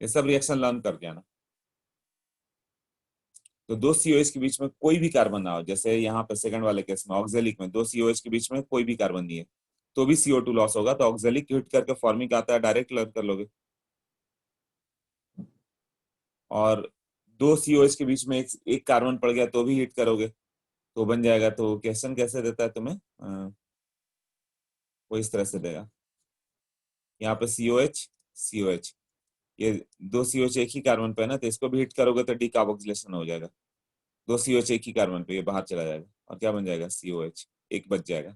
ये सब रिएक्शन लर्न कर जाना। तो दो COH के बीच में कोई भी कार्बन ना हो, जैसे यहाँ पे सेकंड वाले केस में ऑक्जेलिक में दो COH के बीच में कोई भी कार्बन नहीं है, तो भी CO2 लॉस होगा। तो ऑक्जेलिक हिट करके फॉर्मिक आता है, डायरेक्ट लर्न कर लोगे। और दो COH के बीच में एक कार्बन पड़ गया तो भी हिट करोगे तो बन जाएगा। तो क्वेश्चन कैसे देता है तुम्हें? वो इस तरह से देगा, यहाँ पे COH ये दो COH एक ही कार्बन पे है ना, तो इसको भी हिट करोगे तो डिकार्बोक्सिलेशन हो जाएगा। दो COH एक ही कार्बन पे, ये बाहर चला जाएगा, और क्या बन जाएगा? COH, एक बच जाएगा।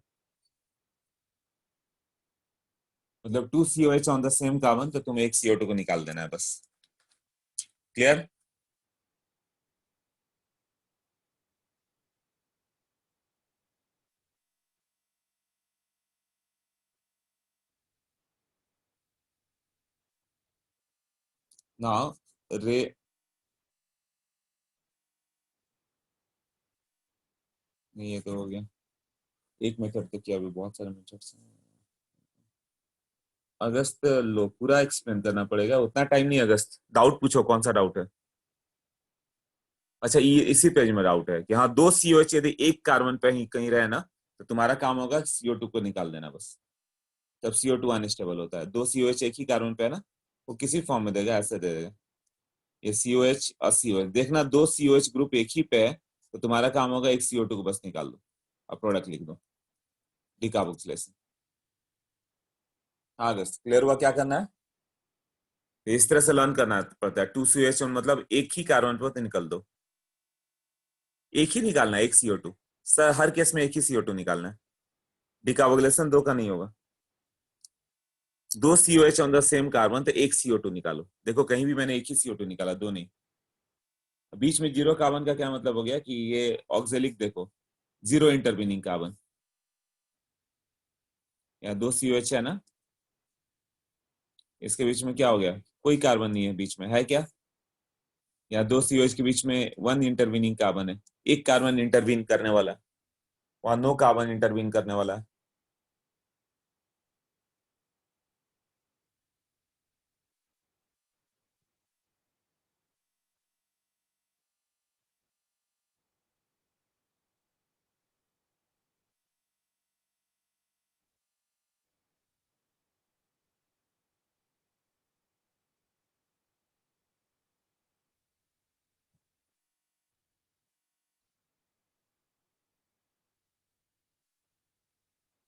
मतलब two COH on the same carbon, तो तुम्हें एक CO2 को निकाल देना है बस। क्लियर? नाउ रे, नहीं ये तो हो गया। एक मेथड तो किया, अभी बहुत सारे मेथड्स हैं। अगस्त लो, पूरा एक्सप्लेन करना पड़ेगा, उतना टाइम नहीं। अगस्त, डाउट पूछो, कौन सा डाउट है? अच्छा, ये इसी पेज में डाउट है कि हाँ, दो COH यदि एक कार्बन पे ही कहीं रहे ना, तो तुम्हारा काम होगा CO2 को निकाल देना बस। तब CO2 अनस्टेबल होता है। दो COH एक ही कार्बन पे है ना, वो किसी फॉर्म में देगा, ऐसे दे देगा। ये COH और COH, देखना दो COH ग्रुप एक ही पे है, तो तुम्हारा काम होगा एक CO2 को बस निकाल दो, और प्रोडक्ट लिख दो, डिकार्बोक्सिलेशन। हाँ दोस्त, क्लियर हुआ क्या करना है? तो इस तरह से लर्न करना पड़ता है। टू COH मतलब एक ही कार्बन पे तो निकल दो, एक ही निकालना है, एक CO2। सर हर केस में एक ही CO2 निकालना है, डिकार्बोक्सिलेशन दो का नहीं होगा। दो COH on the same carbon, तो एक CO2 निकालो। देखो कहीं भी मैंने एक ही CO2 निकाला, दो नहीं। बीच में जीरो कार्बन का क्या मतलब हो गया कि ये ऑक्जेलिक, देखो जीरो इंटरवीनिंग कार्बन। या दो COH है ना, इसके बीच में क्या हो गया? कोई कार्बन नहीं है बीच में, है क्या? या दो COH के बीच में वन इंटरवीनिंग कार्बन है, एक कार्बन इंटरवीन करने वाला है, वहां नो कार्बन इंटरवीन करने वाला है।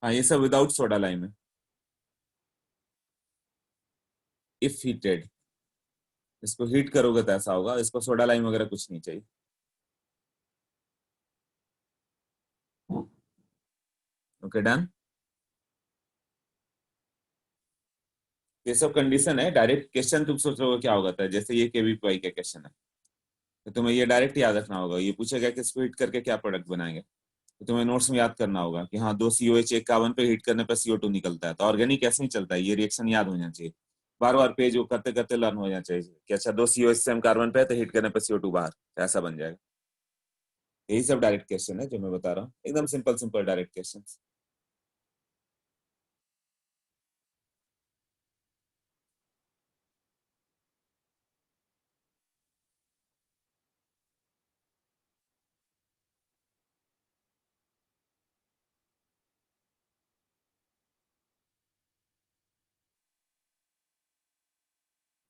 हाँ, ये सब विदाउट सोडा लाइम है। इफ हीटेड, इसको हीट करोगे तो ऐसा होगा, इसको सोडा लाइम वगैरह कुछ नहीं चाहिए। Okay done. ये सब कंडीशन है, डायरेक्ट क्वेश्चन तुम सोच रहे हो क्या होगा था, जैसे ये केवीपीआई का क्वेश्चन है, तो तुम्हें ये डायरेक्ट याद रखना होगा, ये पूछेगा कि इसको हीट करके क्या प्रोडक्ट बनाएंगे, तो तुम्हें नोट्स में याद करना होगा कि हाँ, दो सीओएच एक कार्बन पे हीट करने पर CO2 निकलता है, तो ऑर्गेनिक ऐसे ही चलता है, ये रिएक्शन याद होना चाहिए। बार बार पेज वो करते करते लर्न हो जाना चाहिए कि अच्छा, दो सीओएच सेम कार्बन पे है तो हीट करने पर CO2 बाहर, तो ऐसा बन जाएगा। यही सब डायरेक्ट क्वेश्चन है जो मैं बता रहा हूँ, एकदम simple simple direct question.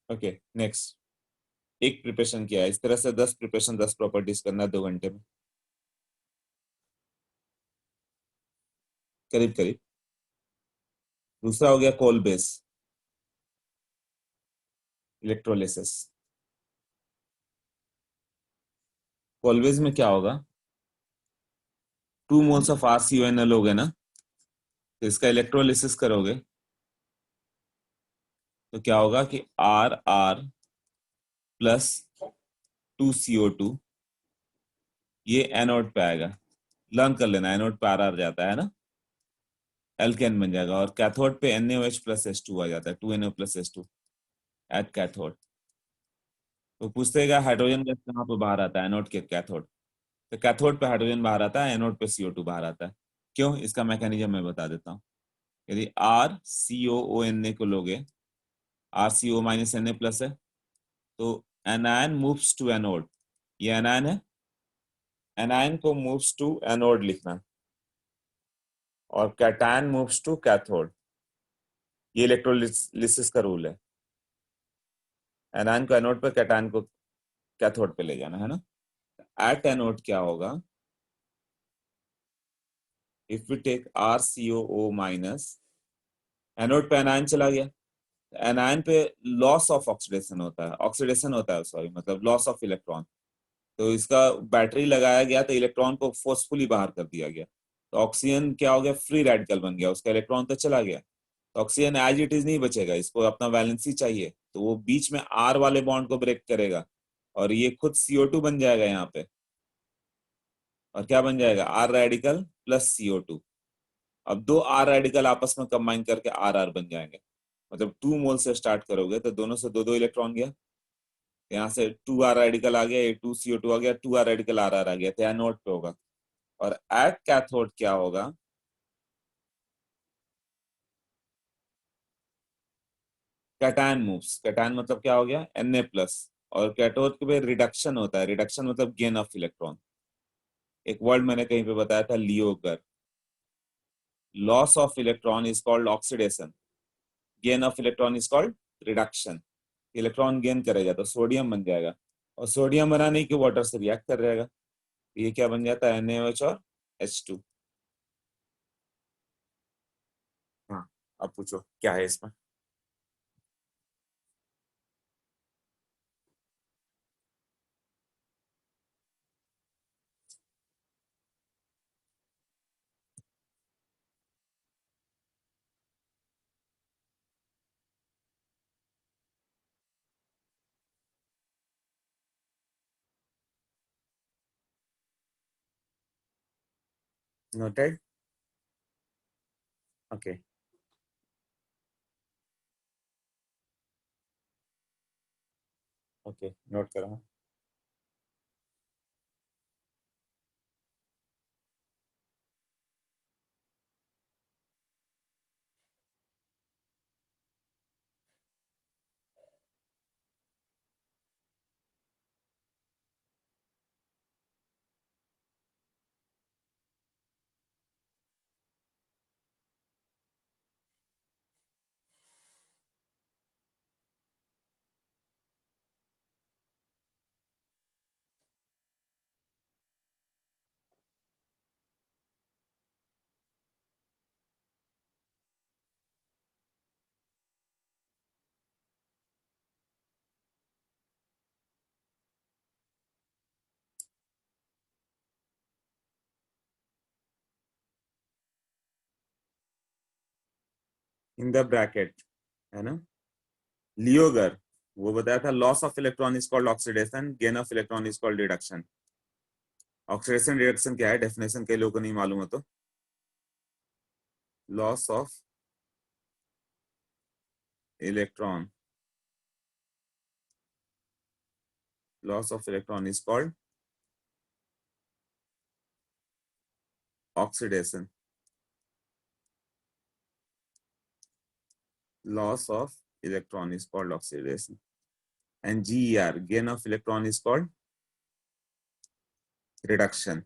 Okay next. एक प्रिपरेशन किया है, इस तरह से 10 प्रिपरेशन 10 प्रॉपर्टीज करना है 2 घंटे में, करीब करीब। दूसरा हो गया कोल बेस इलेक्ट्रोलिसिस। कोलवेज में क्या होगा, 2 मोल्स ऑफ RCONL हो गए ना, तो इसका इलेक्ट्रोलिसिस करोगे तो क्या होगा कि RR+2CO2, ये एनोड पे आएगा। लर्न कर लेना, एनोड पे RR जाता है ना, एल्केन बन जाएगा, और कैथोड पे NaOH+H2 आ जाता है, 2Na+H2 एट कैथोड। तो पूछते हैं हाइड्रोजन गैस कहाँ पे बाहर आता है, एनोड के कैथोड। तो कैथोड पे हाइड्रोजन बाहर आता है, एनोड पे CO2 बाहर आता है। क्यों, इसका मैकेनिज्म मैं बता देता हूँ। यदि RCOONA को लोगे, RCO-Na+ है, तो एनायन मूव्स टू एनोड, ये एनायन है, एनायन को मूव्स टू एनोड लिखना, और कैटायन मूव्स टू कैथोड, ये इलेक्ट्रोलिसिस का रूल है। एनायन को एनोड पे, कैटायन को कैथोड पे ले जाना है ना। एट एनोड क्या होगा, if we take RCOO-, anode पे एनायन चला गया, एनायन पे लॉस ऑफ ऑक्सीडेशन होता है, ऑक्सीडेशन होता है सॉरी, मतलब लॉस ऑफ इलेक्ट्रॉन। तो इसका बैटरी लगाया गया तो इलेक्ट्रॉन को फोर्सफुली बाहर कर दिया गया, तो ऑक्सीजन क्या हो गया, फ्री रेडिकल बन गया, उसका इलेक्ट्रॉन तो चला गया, तो ऑक्सीजन एज इट इज नहीं बचेगा, इसको अपना वैलेंसी चाहिए, तो वो बीच में R वाले बॉन्ड को ब्रेक करेगा, और ये खुद CO2 बन जाएगा यहाँ पे, और क्या बन जाएगा, R रेडिकल प्लस CO2। अब दो R रेडिकल आपस में कंबाइन करके RR बन जाएंगे, मतलब 2 मोल से स्टार्ट करोगे तो दोनों से दो दो इलेक्ट्रॉन गया, यहाँ से 2R रेडिकल आ गया, ये 2CO2 आ गया, 2R रेडिकल RR आ गया, तो एनोड पे होगा। और एट कैथोड क्या होगा, कैटायन मूव्स, कैटायन मतलब क्या हो गया, Na+, और कैथोड पे रिडक्शन होता है, रिडक्शन मतलब गेन ऑफ इलेक्ट्रॉन। एक वर्ड मैंने कहीं पे बताया था, LEO GER. Loss of electron is called oxidation, gain of electron is called reduction. Electron gain करेगा तो सोडियम बन जाएगा, और सोडियम बनाने की वाटर से रिएक्ट कर जाएगा, ये क्या बन जाता है, NaOH और H2। हाँ, अब पूछो क्या है इसमें। नोटेड। ओके। ओके नोट करो। इन द ब्रैकेट, है ना। लियोगर, वो बताया था loss of electron is called oxidation, gain of electron is called reduction. Oxidation reduction क्या है, डेफिनेशन कई लोगों को नहीं मालूम है तो। Loss of electron, loss of electron is called oxidation, loss of electron is called oxidation, and GER, gain of electron is called reduction.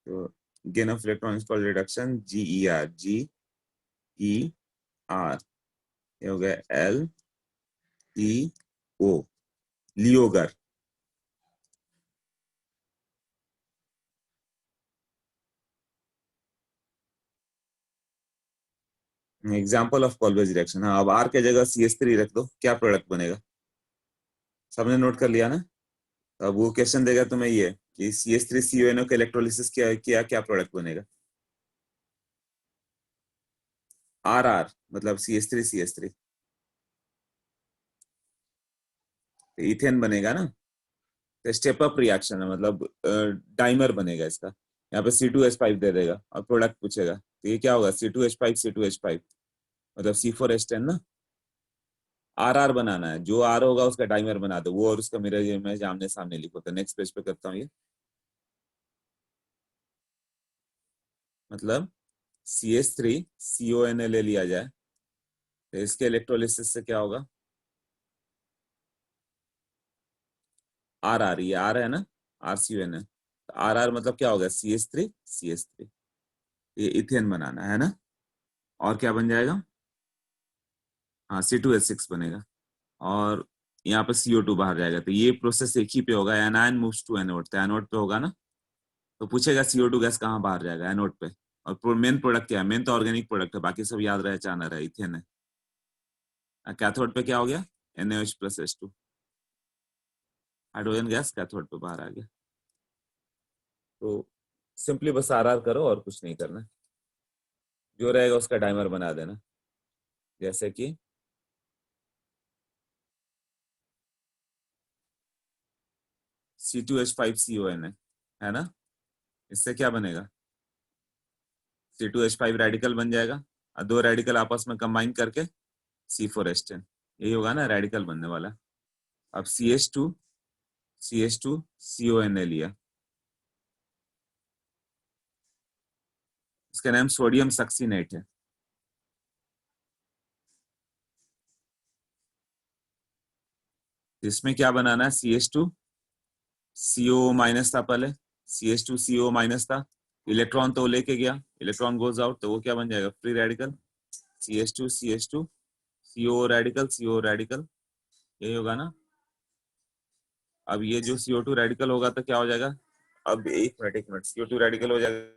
So gain of electron is called reduction, GER, GER, ये हो गया LEO, LEO GER. Example of Kolbe's reaction. हाँ, अब R के जगह CH3 रख दो, क्या प्रोडक्ट बनेगा, सबने नोट कर लिया ना। अब वो क्वेश्चन देगा तुम्हें ये कि CH3CONO के इलेक्ट्रोलिसिस किया क्या प्रोडक्ट बनेगा। RR मतलब CH3CH3, इथेन बनेगा ना। तो स्टेप अप रिएक्शन है, मतलब डाइमर बनेगा इसका। यहाँ पे C2H5 दे देगा और प्रोडक्ट पूछेगा, तो ये क्या होगा, C2H5 C2H5 मतलब C4H10 ना। RR बनाना है, जो R होगा उसका डाइमर बना दो, वो और उसका मिरर इमेज आमने सामने लिखो। तो नेक्स्ट पेज पे करता हूँ ये, मतलब CH3CONA ले लिया जाए तो इसके इलेक्ट्रोलिसिस से क्या होगा, RR, ये R है ना, RCONA। RR मतलब क्या होगा, CH3CH3, ये इथेन बनाना है ना। और क्या बन जाएगा, हाँ C2H6 बनेगा, और यहाँ पे CO2 बाहर जाएगा। तो ये प्रोसेस एक ही पे होगा, एनायन मूव्स टू एनोड, तो एनोड पे होगा ना। तो पूछेगा CO2 गैस कहाँ बाहर जाएगा, एनोड पे। और मेन प्रोडक्ट क्या है, मेन तो ऑर्गेनिक प्रोडक्ट है, बाकी सब याद रहे चाह ना रहे, इथेन है। कैथोड पे क्या हो गया, NaOH+H2, हाइड्रोजन गैस कैथोड पे बाहर आ गया। तो सिंपली बस RR करो और कुछ नहीं करना, जो रहेगा उसका डाइमर बना देना। जैसे कि C2H5CON है ना, इससे क्या बनेगा, C2H5 रेडिकल बन जाएगा, और दो रेडिकल आपस में कंबाइन करके C4H10, यही होगा ना रेडिकल बनने वाला। अब CH2CONA लिया, इसका नाम सोडियम सक्सीनेट है। इसमें क्या बनाना है, CH2CO- था पहले, CH2CO- था, इलेक्ट्रॉन तो लेके गया, इलेक्ट्रॉन गोज आउट, तो वो क्या बन जाएगा, free radical, CH2 CO radical, CO radical, यही होगा ना। अब ये जो CO2 रेडिकल होगा तो क्या हो जाएगा, अब एक मिनट CO2 रेडिकल हो जाएगा,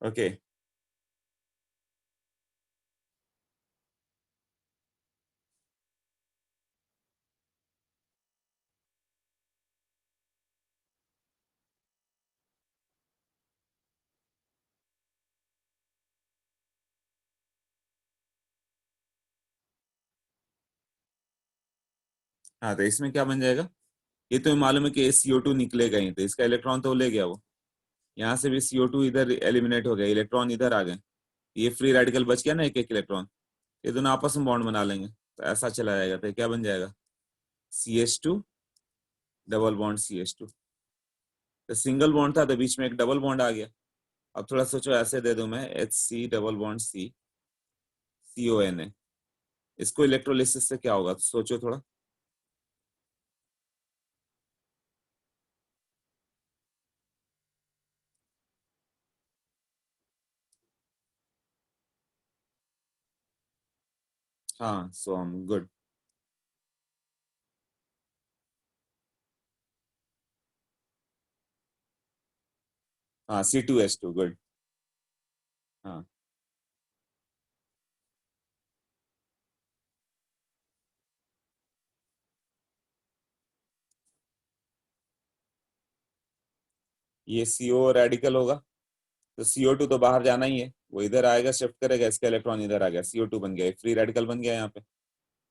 ओके। हाँ, तो इसमें क्या बन जाएगा, ये तो मालूम है कि CO2 निकलेगा ही, तो इसका इलेक्ट्रॉन तो ले गया वो, यहाँ से भी CO2 इधर एलिमिनेट हो गया, इलेक्ट्रॉन इधर आ गए, ये फ्री रेडिकल बच गया ना, एक एक इलेक्ट्रॉन, ये दोनों आपस में बॉन्ड बना लेंगे, तो ऐसा चला जाएगा। तो क्या बन जाएगा, CH2 डबल बॉन्ड CH2, तो सिंगल बॉन्ड था तो बीच में एक डबल बॉन्ड आ गया। अब थोड़ा सोचो, ऐसे दे दूं मैं, HC डबल बॉन्ड CONA, इसको इलेक्ट्रोलिसिस से क्या होगा, तो सोचो थोड़ा। हाँ, सो हम गुड। हाँ C2H2 गुड। हाँ ये CO रेडिकल होगा, तो CO2 तो बाहर जाना ही है, वो इधर आएगा शिफ्ट करेगा, इसका इलेक्ट्रॉन इधर आ गया, CO2 बन गया, एक फ्री रेडिकल बन गया यहाँ पे।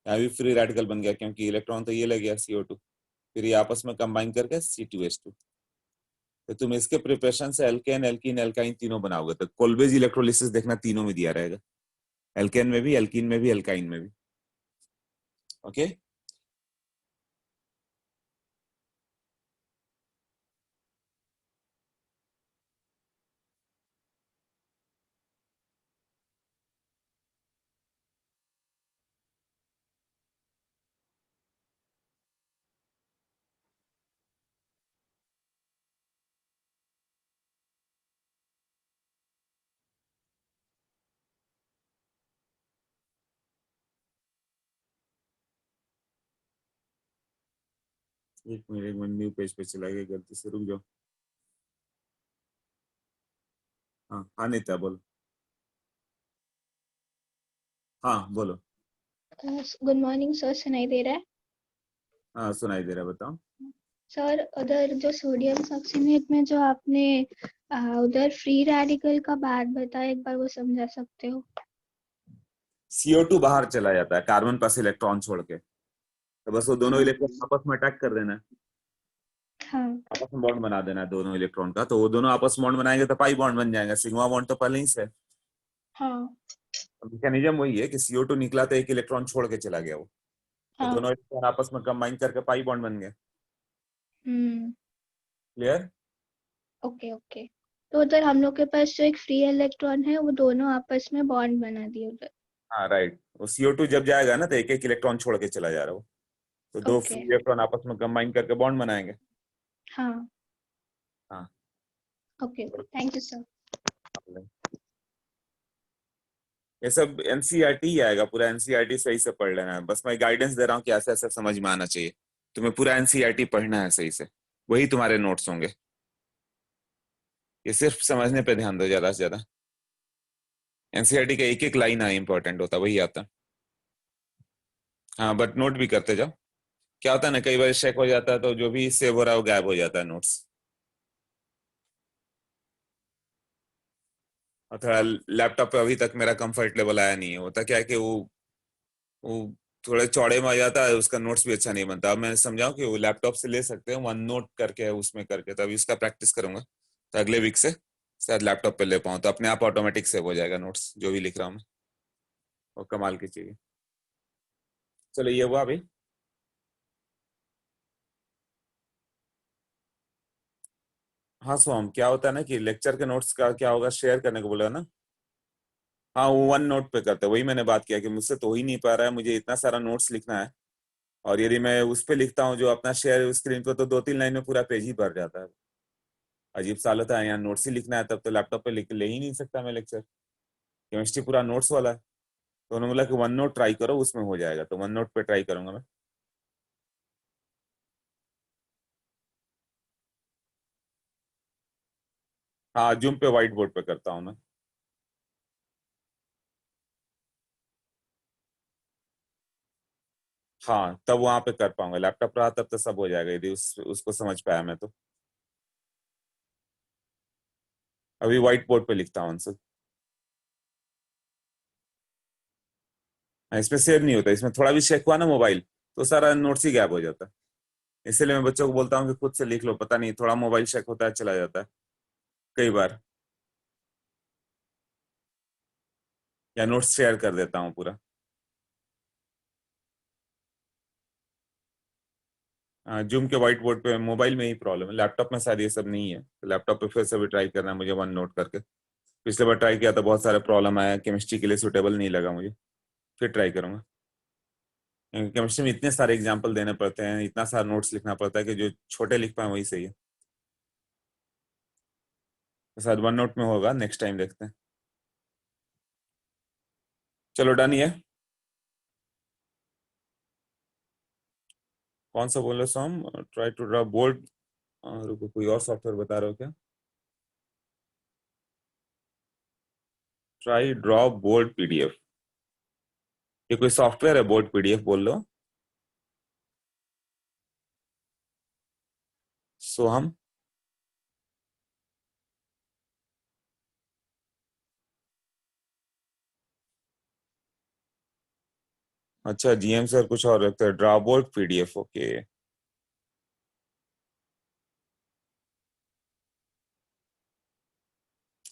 यहाँ भी फ्री रेडिकल बन गया क्योंकि इलेक्ट्रॉन तो ये ले गया CO2, फिर ये आपस में कंबाइन करके C2H2। तो तुम इसके प्रिपरेशन से एल्केन एल्कीन एल्काइन तीनों बनाओगे, तो कोल्बेज इलेक्ट्रोलिसिस देखना तीनों में दिया रहेगा, एल्केन में भी, एल्कीन में भी, एल्काइन में भी। ओके। एक मिनट न्यू पेज पे चला गया गलती से, रुक जाओ। हाँ हाँ नेता बोलो। हाँ बोलो। गुड मॉर्निंग सर, सुनाई दे रहा है? हाँ सुनाई दे रहा है, बताओ। सर उधर जो सोडियम सक्सीनेट में जो आपने उधर फ्री रेडिकल का बात बताया, एक बार वो समझा सकते हो? CO2 बाहर चला जाता है कार्बन पास इलेक्ट्रॉन छोड़ के, तो बस वो दोनों हाँ इलेक्ट्रॉन आपस में अटैक कर देना है, हाँ आपस में बॉन्ड बना देना है दोनों इलेक्ट्रॉन का, तो वो दोनों आपस में बॉन्ड बनाएंगे तो पाई बॉन्ड बन जाएगा, सिग्मा बॉन्ड तो पहले ही से। हाँ मैकेनिज्म वही है कि CO2 निकला तो एक इलेक्ट्रॉन छोड़ के चला गया वो, तो हाँ। दोनों इलेक्ट्रॉन आपस में कंबाइन करके पाई बॉन्ड बन गए। हम्म। क्लियर। Okay okay. तो उधर हम लोग के पास जो एक फ्री इलेक्ट्रॉन है, वो दोनों आपस में बॉन्ड बना दिए उधर। हाँ राइट, वो CO2 जब जाएगा ना तो एक एक इलेक्ट्रॉन छोड़ के चला जा रहा है वो, तो दो ओके। फ्री इलेक्ट्रॉन आपस में कंबाइन करके बॉन्ड बनाएंगे। हाँ। हाँ। Okay, thank you sir. ये सब NCERT ही आएगा, पूरा NCERT सही से पढ़ लेना है, बस मैं गाइडेंस दे रहा हूँ कि ऐसा ऐसा समझ में आना चाहिए, तुम्हें पूरा NCERT पढ़ना है सही से, वही तुम्हारे नोट्स होंगे। ये सिर्फ समझने पे ध्यान दो ज्यादा से ज्यादा, NCERT का एक एक लाइन है इंपॉर्टेंट होता है, वही आता। हाँ बट नोट भी करते जाओ, क्या होता है ना कई बार चेक हो जाता है तो जो भी सेव हो रहा है वो गायब हो जाता है नोट्स। और थोड़ा लैपटॉप पे अभी तक मेरा कंफर्ट लेवल आया नहीं है, होता क्या है कि वो थोड़े चौड़े में आ जाता है, उसका नोट्स भी अच्छा नहीं बनता। अब मैंने समझाऊं कि वो लैपटॉप से ले सकते हैं, वन नोट करके है उसमें करके, तो अभी उसका प्रैक्टिस करूंगा, तो अगले वीक से शायद लैपटॉप पे ले पाऊँ, तो अपने आप ऑटोमेटिक सेव हो जाएगा नोट्स जो भी लिख रहा हूँ मैं, वो कमाल की चीज है। चलो ये हुआ अभी। हाँ सोम, क्या होता है ना कि लेक्चर के नोट्स का क्या होगा, शेयर करने को बोला ना। हाँ वो वन नोट पे करते हैं, वही मैंने बात किया कि मुझसे तो हो ही नहीं पा रहा है, मुझे इतना सारा नोट्स लिखना है, और यदि मैं उस पे लिखता हूँ जो अपना शेयर स्क्रीन पे, तो 2-3 लाइन में पूरा पेज ही भर जाता है। अजीब सा होता है, यहाँ नोट्स ही लिखना है, तब तो लैपटॉप पे लिख ले ही नहीं सकता मैं लेक्चर, केमिस्ट्री पूरा नोट्स वाला है। तो उन्होंने बोला कि वन नोट ट्राई करो, उसमें हो जाएगा, तो वन नोट पे ट्राई करूंगा मैं। हाँ जूम पे व्हाइट बोर्ड पे करता हूँ मैं। हाँ तब वहां पे कर पाऊंगा, लैपटॉप रहा तब तो सब हो जाएगा, यदि उसको समझ पाया मैं तो। अभी व्हाइट बोर्ड पे लिखता हूँ आंसर। हाँ, इसमें सेव नहीं होता, इसमें थोड़ा भी शेक हुआ ना मोबाइल, तो सारा नोट्स ही गैप हो जाता है। इसलिए मैं बच्चों को बोलता हूँ कि खुद से लिख लो, पता नहीं थोड़ा मोबाइल शेक होता है चला जाता है कई बार, या नोट्स शेयर कर देता हूँ पूरा। जूम के व्हाइट बोर्ड पे मोबाइल में ही प्रॉब्लम है, लैपटॉप में शायद ये सब नहीं है, तो लैपटॉप पे फिर से भी ट्राई करना है मुझे वन नोट करके। पिछले बार ट्राई किया तो बहुत सारे प्रॉब्लम आया, केमिस्ट्री के लिए सुटेबल नहीं लगा मुझे, फिर ट्राई करूंगा। केमिस्ट्री में इतने सारे एग्जाम्पल देने पड़ते हैं, इतना सारा नोट्स लिखना पड़ता है कि जो छोटे लिख पाए वही सही है। तो शायद वन नोट में होगा, नेक्स्ट टाइम देखते हैं। चलो डन ही है। कौन सा बोल रहे हो हम, ट्राई टू ड्रा बोर्ड, रुको कोई और सॉफ्टवेयर बता रहे हो क्या? Try draw board PDF. ये कोई सॉफ्टवेयर है, बोर्ड पीडीएफ बोल लो। सोहम। अच्छा, जीएम सर कुछ और रखते हैं, ड्रॉ बोर्ड पीडीएफ, ओके।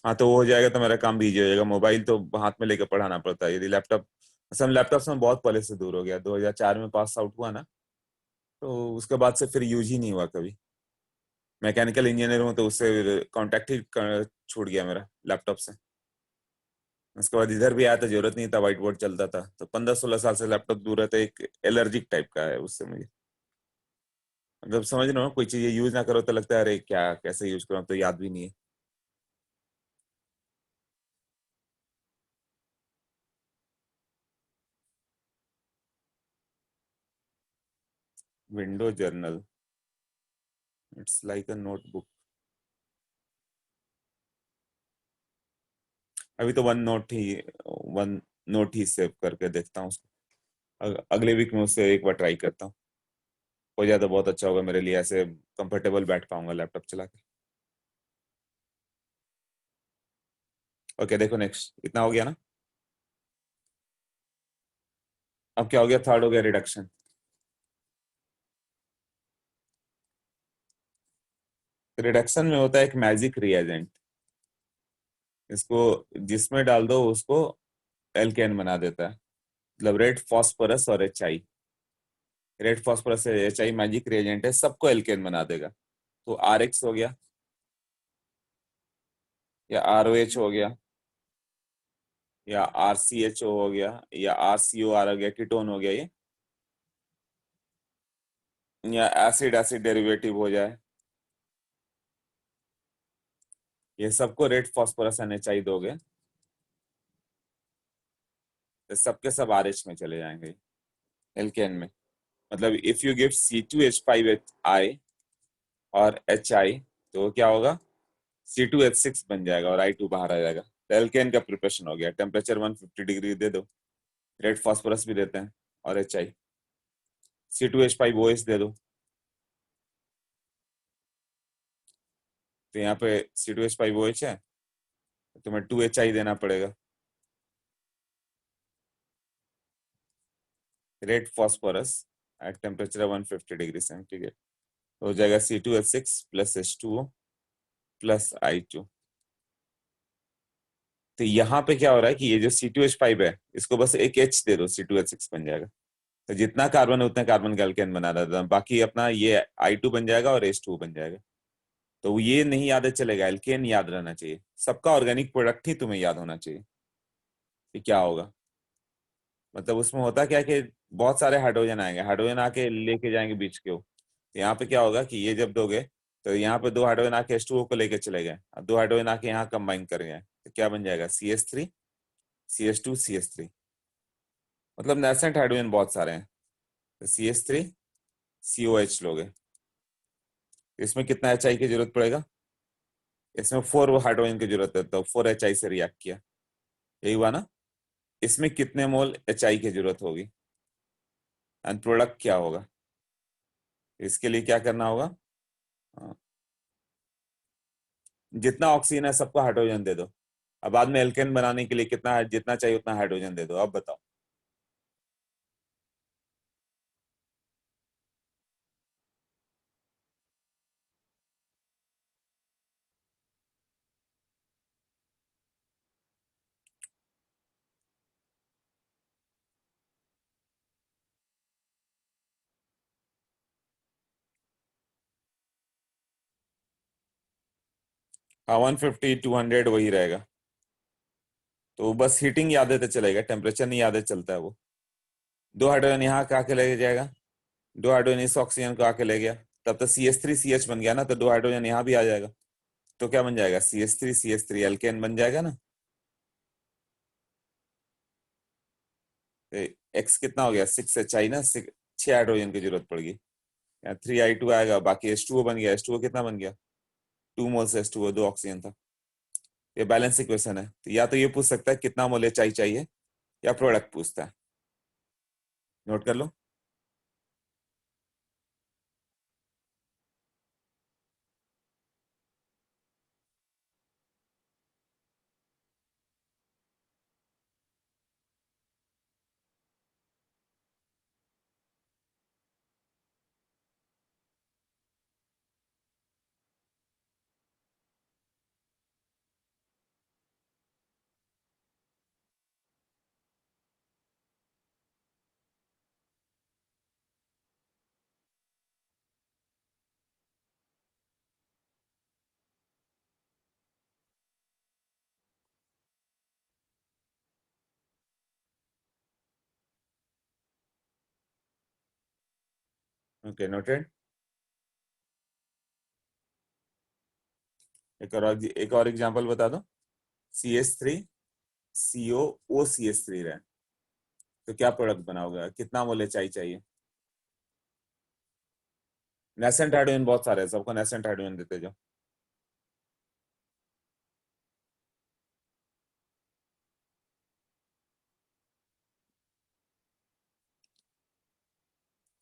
हाँ तो वो हो जाएगा तो मेरा काम भी इजी हो जाएगा। मोबाइल तो हाथ में लेकर पढ़ाना पड़ता है, यदि लैपटॉप, असल में लैपटॉप से मैं बहुत पहले से दूर हो गया, 2004 में पास आउट हुआ ना, तो उसके बाद से फिर यूज ही नहीं हुआ कभी। मैकेनिकल इंजीनियर हूँ तो उससे कांटेक्ट ही छूट गया मेरा लैपटॉप से। उसके बाद इधर भी आया तो जरूरत नहीं था, व्हाइट बोर्ड चलता था, तो 15-16 साल से लैपटॉप दूर रहता है, एक एलर्जिक टाइप का है उससे मुझे। मतलब समझ रहे हो, कोई चीज यूज ना करो तो लगता है अरे क्या कैसे यूज करो, तो याद भी नहीं है। Window journal, it's like a notebook. अभी तो वन नोट ही सेव करके देखता हूँ उसको। अगले वीक में उससे एक बार ट्राई करता हूँ। हो जाए तो बहुत अच्छा होगा मेरे लिए, ऐसे कंफर्टेबल बैठ पाऊंगा लैपटॉप चला के। ओके देखो, नेक्स्ट इतना हो गया ना। अब क्या हो गया, थर्ड हो गया रिडक्शन। रिडक्शन में होता है एक मैजिक रिएजेंट, इसको जिसमें डाल दो उसको एल्केन बना देता है। मतलब रेड फॉस्फोरस और H I, red phosphorus H I magic reagent है, सबको एल्केन बना देगा। तो आर एक्स हो गया, या आर ओ एच हो गया, या आर सी एच ओ हो गया, या आर सी ओ आर हो गया, कीटोन हो गया ये, या एसिड एसिड डेरिवेटिव हो जाए, ये सबको red phosphorus and H I दोगे तो सबके सब आर एच में चले जाएंगे, एल्केन में। मतलब if you give C2H5 H I और एच आई, तो क्या होगा, C2H6 बन जाएगा और I2 बाहर आ जाएगा। तो एल्केन का प्रिपरेशन हो गया। टेम्परेचर 150 डिग्री दे दो, रेड फॉस्फोरस भी देते हैं और एच आई, C2H5OH दे दो, तो यहाँ पे C2H5OH है, तो तुम्हें 2HI देना पड़ेगा, red phosphorus at temperature 150 degree centigrade. हो जाएगा C2H6 plus H2O plus I2। तो यहाँ पे क्या हो रहा है कि ये जो C2H5 है, इसको बस एक H दे दो, C2H6 बन जाएगा। तो जितना कार्बन है उतना कार्बन का एल्केन बना देता है, बाकी अपना ये I2 बन जाएगा और H2O बन जाएगा। तो ये नहीं याद चलेगा, एल्केन याद रहना चाहिए, सबका ऑर्गेनिक प्रोडक्ट ही तुम्हें याद होना चाहिए कि क्या होगा। मतलब उसमें होता क्या है कि बहुत सारे हाइड्रोजन आएंगे, हाइड्रोजन आके लेके जाएंगे बीच के। तो यहाँ पे क्या होगा कि ये जब दोगे तो यहाँ पे दो हाइड्रोजन आके H2O को लेके चले गए, और दो हाइड्रोजन आके यहाँ कंबाइन कर गए, तो क्या बन जाएगा, CH3 CH2 CH3। मतलब नेसेंट हाइड्रोजन बहुत सारे हैं, तो CH3 COH लोगे, इसमें कितना HI की जरूरत पड़ेगा, इसमें 4 हाइड्रोजन की जरूरत है, तो 4HI से रिएक्ट किया, यही हुआ ना। इसमें कितने मोल HI की जरूरत होगी, एंड प्रोडक्ट क्या होगा, इसके लिए क्या करना होगा, हाँ, जितना ऑक्सीजन है सबको हाइड्रोजन दे दो। अब बाद में एल्केन बनाने के लिए कितना, जितना चाहिए उतना हाइड्रोजन दे दो। अब बताओ। हाँ, 150 200 वही रहेगा। तो बस हीटिंग याद है तो चलेगा, टेम्परेचर नहीं याद है चलता है वो। दो हाइड्रोजन यहाँ का आके ले जाएगा, दो हाइड्रोजन इस ऑक्सीजन को आके ले गया, तब तो CH3CH बन गया ना, तो दो हाइड्रोजन यहाँ भी आ जाएगा, तो क्या बन जाएगा, CH3CH3 एल्केन बन जाएगा ना। एक्स कितना हो गया, 6HI ना, 6 हाइड्रोजन की जरूरत पड़ेगी। यहाँ 3I2 आएगा, बाकी H2O बन गया, H2O कितना बन गया, 2 मोल से H2O, दो ऑक्सीजन था। ये बैलेंस इक्वेशन है, तो या तो ये पूछ सकता है कितना मोल एच आई चाहिए, या प्रोडक्ट पूछता है। नोट कर लो। Okay, noted. एक और एग्जांपल बता दो। CH3 COO CH3 रहे, तो क्या प्रोडक्ट बनाओगे, कितना मोल एच आई चाहिए। नेसेंट हाइड्रोजन बहुत सारे हैं, सबको नेसेंट हाइड्रोजन देते जाओ।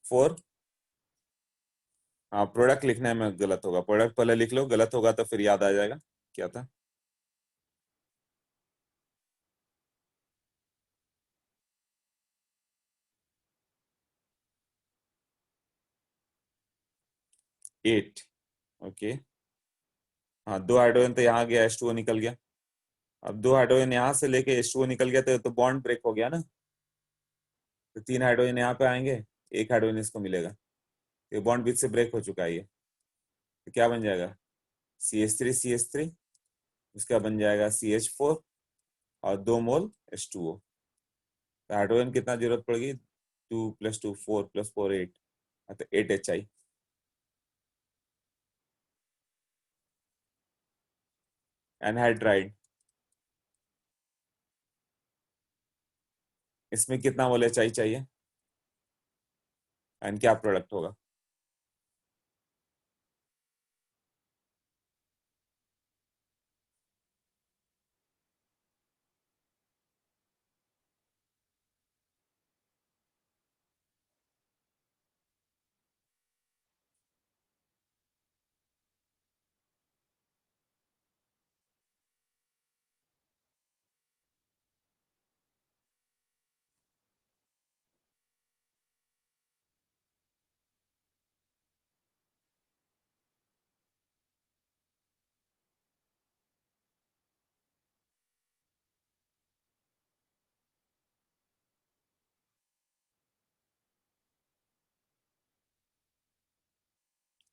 फोर। हाँ, प्रोडक्ट लिखने में गलत होगा, प्रोडक्ट पहले लिख लो, गलत होगा तो फिर याद आ जाएगा क्या था। एट। ओके। हाँ, दो हाइड्रोजन तो यहाँ गया, H2O निकल गया। अब दो हाइड्रोजन यहाँ से लेके H2O निकल गया, तो बॉन्ड ब्रेक हो गया ना। तो तीन हाइड्रोजन यहाँ पे आएंगे, एक हाइड्रोजन इसको मिलेगा, ये बॉन्ड बीच से ब्रेक हो चुका है ये। तो क्या बन जाएगा, CH3 उसका बन जाएगा CH4 और 2 मोल H2O। तो हाइड्रोजन कितना जरूरत पड़ेगी, 2 + 2 4 + 4 8, तो 8 HI। एनहाइड्राइड, इसमें कितना मोल HI चाहिए, एंड क्या प्रोडक्ट होगा।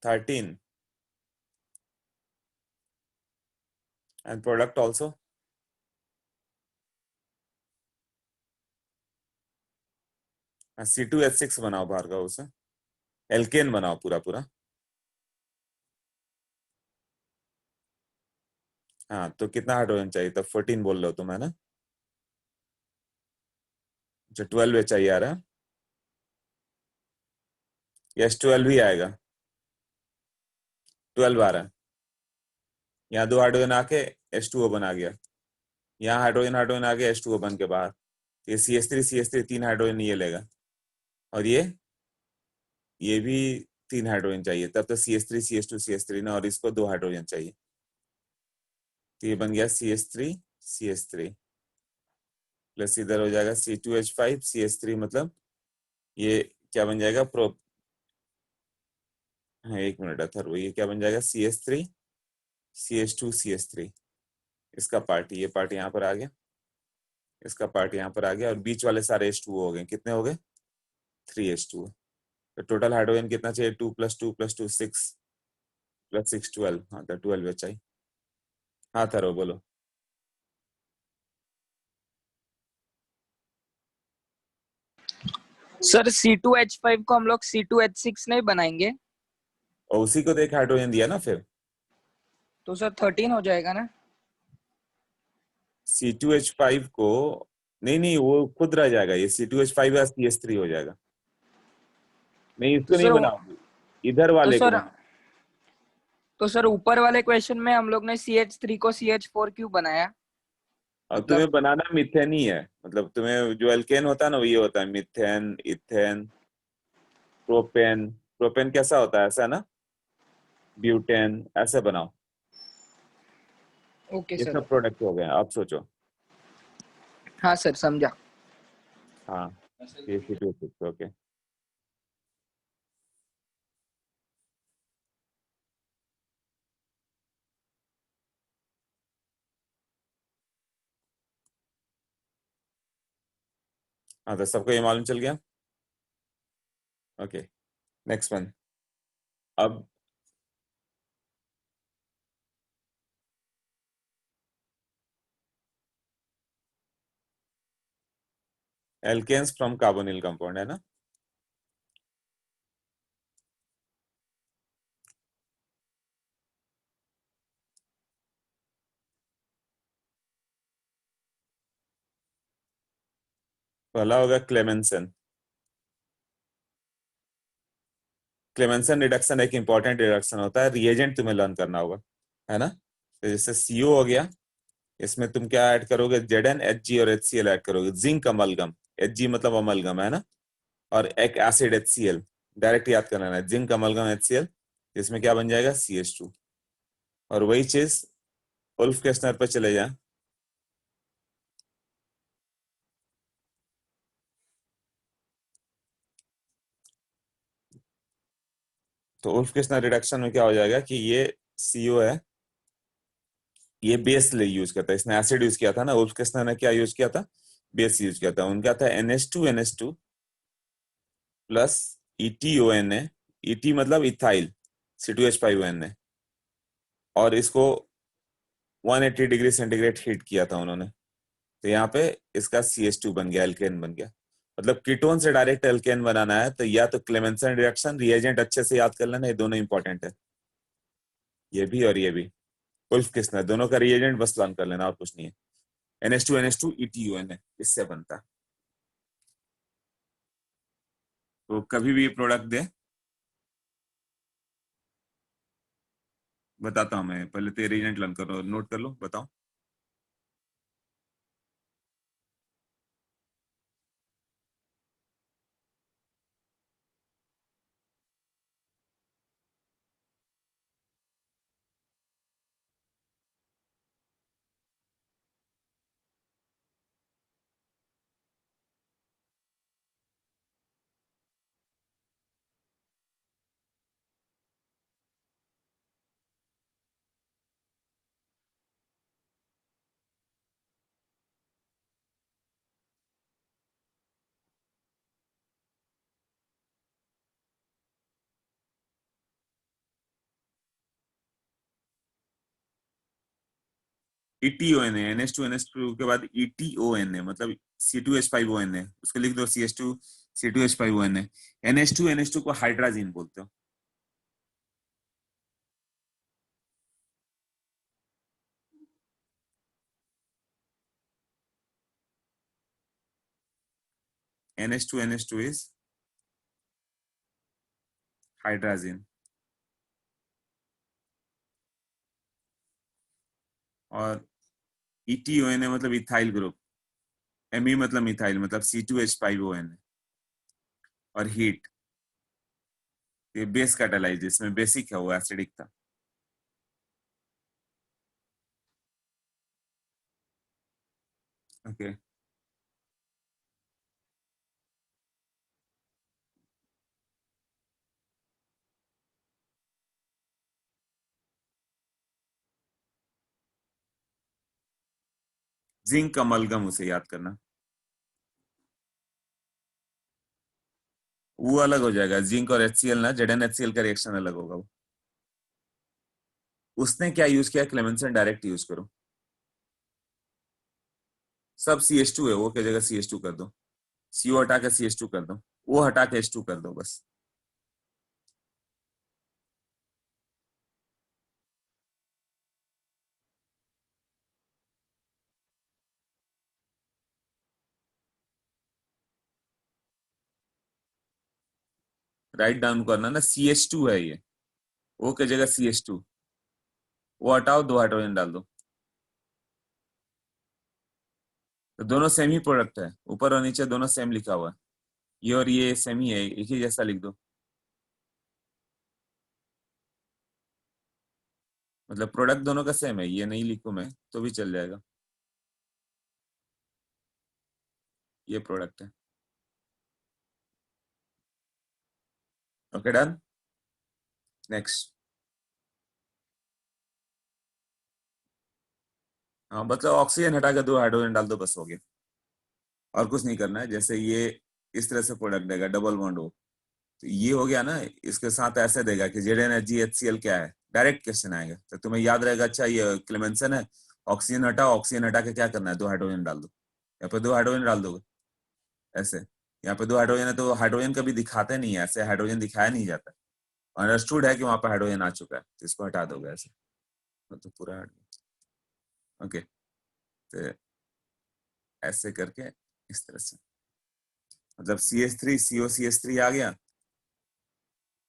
13, एंड प्रोडक्ट ऑल्सो। C2H6 बनाओ भार्गव, उसे एल्केन बनाओ पूरा पूरा। हाँ, तो कितना हाइड्रोजन चाहिए, तब 14 बोल रहे हो तुम, है ना। जो 12 HI आ रहा है, H12 भी आएगा, 12 आ रहा है। यहाँ दो हाइड्रोजन आके H2O बना गया, यहाँ हाइड्रोजन हाइड्रोजन आके H2O बन के बाहर। ये CH3 तीन हाइड्रोजन ये लेगा, और ये भी तीन हाइड्रोजन चाहिए, तब तो CH3 ना, और इसको दो हाइड्रोजन चाहिए। तो ये बन गया CH3 प्लस इधर हो जाएगा C2H5 CH3, मतलब ये क्या बन जाएगा हाँ, एक मिनट अथर्व, ये क्या बन जाएगा, CH3 इसका पार्ट, ये पार्ट यहाँ पर आ गया, इसका पार्ट यहाँ पर आ गया, और बीच वाले सारे H2O हो गए, कितने हो गए, 3H2O। तो टोटल हाइड्रोजन कितना चाहिए, 2 + 2 + 2 6 + 6 12, हाँ तो 12 HI। हाँ थरो बोलो। सर C2H5 को हम लोग C2H6 नहीं बनाएंगे, और उसी को तो एक हाइड्रोजन दिया ना फिर, तो सर 13 हो जाएगा ना। C2H5 को नहीं नहीं, वो खुद रह जाएगा, ये C2H5 या CH3 हो जाएगा। नहीं, तो इसको नहीं सर बनाओगे, इधर तो वाले को सर बनाओ। तो सर ऊपर वाले क्वेश्चन में हम लोग ने CH3 को CH4 क्यों बनाया? और मतलब तुम्हें बनाना मीथेन ही है, मतलब तुम्हें जो एल्केन होता है ना, वो ये होता है मीथेन, इथेन, प्रोपेन। प्रोपेन कैसा होता है, ऐसा ना, ब्यूटेन, ऐसे बनाओ। ओके ये सर। सब प्रोडक्ट हो गए, आप सोचो। हाँ सर, समझा। हाँ, ये C2H6, ओके। हाँ, तो सबको ये मालूम चल गया। Okay, next one. अब एल्केन्स फ्रॉम कार्बोनिल कंपाउंड है ना। पहला होगा क्लेमेंसन। क्लेमेंसन रिडक्शन एक इंपॉर्टेंट रिडक्शन होता है, रिएजेंट तुम्हें लर्न करना होगा, है ना। तो जैसे CO हो गया, इसमें तुम क्या ऐड करोगे, ZnHg और HCl ऐड करोगे, जिंक अमलगम। Hg मतलब अमलगम, है ना। और एक एसिड HCl, डायरेक्ट याद करना है, जिंक अमलगम HCl। इसमें क्या बन जाएगा, CH2। और वही चीज उल्फ केस्नर पे चले जाए, तो उल्फ केस्नर रिडक्शन में क्या हो जाएगा कि ये CO है, ये बेस ले यूज करता है, इसने एसिड यूज किया था ना, उल्फ केस्नर ने क्या यूज किया था, बेस यूज किया था। उनका था NH2 प्लस ETONA। ET मतलब इथाइल, C2H5ONA। और इसको 180 डिग्री सेंटीग्रेड हीट किया था उन्होंने। तो यहाँ पे इसका CH2 बन गया, एल्केन बन गया। मतलब कीटोन से डायरेक्ट एल्केन बनाना है तो या तो क्लेमेंसन रिएक्शन, रिएजेंट अच्छे से याद कर लेना, ये दोनों इंपॉर्टेंट है, ये भी और ये भी। उल्फ किसने, दोनों का रिएजेंट बस लर्न कर लेना, और कुछ नहीं है। NH2 ETONA, इससे बनता है। तो कभी भी प्रोडक्ट दे, बताता हूँ मैं, पहले तो रिएजेंट लर्न करो, नोट कर लो, बताओ। ETONA, NH2 के बाद ETONA मतलब C2H5ONA, उसको लिख दो CH2 C2H5ONA। NH2 को हाइड्राजीन बोलते हो। NH2 is hydrazine. और ETONA मतलब इथाइल ग्रुप। Me मतलब मिथाइल, मतलब C2H5ONA। और हीट, ये बेस कैटालाइज, इसमें बेसिक है, वो एसिडिक था। ओके, जिंक अमलगम, उसे याद करना। वो अलग हो जाएगा, जिंक और HCl ना, ZnHCl का रिएक्शन अलग होगा वो। उसने क्या यूज किया, क्लेमेंसन डायरेक्ट यूज करो। सब CH2 है, वो की जगह CH2 कर दो। CO हटा के CH2 कर दो, वो हटा के H2 कर दो बस। राइट डाउन करना ना, CH2 है ये, ओ की जगह CH2। वो हटाओ, 2 हाइड्रोजन डाल दो, तो दोनों सेम ही प्रोडक्ट है, ऊपर और नीचे दोनों सेम लिखा हुआ है, ये और ये सेम ही है, एक ही जैसा लिख दो। मतलब प्रोडक्ट दोनों का सेम है, ये नहीं लिखूं मैं तो भी चल जाएगा, ये प्रोडक्ट है। Okay done, next. हाँ मतलब ऑक्सीजन हटा के 2 हाइड्रोजन डाल दो, बस हो गया, और कुछ नहीं करना है। जैसे ये इस तरह से प्रोडक्ट देगा, डबल बॉन्ड हो, तो ये हो गया ना, इसके साथ ऐसे देगा कि ZnHgHCl क्या है, डायरेक्ट क्वेश्चन आएगा तो तुम्हें याद रहेगा, अच्छा ये क्लेमेंसन है, ऑक्सीजन हटाओ, ऑक्सीजन हटा के क्या करना है, 2 हाइड्रोजन डाल दो, यहाँ पे 2 हाइड्रोजन डाल दोगे ऐसे, यहाँ पे 2 हाइड्रोजन है तो हाइड्रोजन कभी दिखाते नहीं है ऐसे, हाइड्रोजन दिखाया नहीं जाता, अंडरस्टूड है कि वहां पे हाइड्रोजन आ चुका है, तो इसको हटा दोगे ऐसे, तो पूरा ओके, तो ऐसे करके इस तरह से, मतलब CH3 COCH3 आ गया,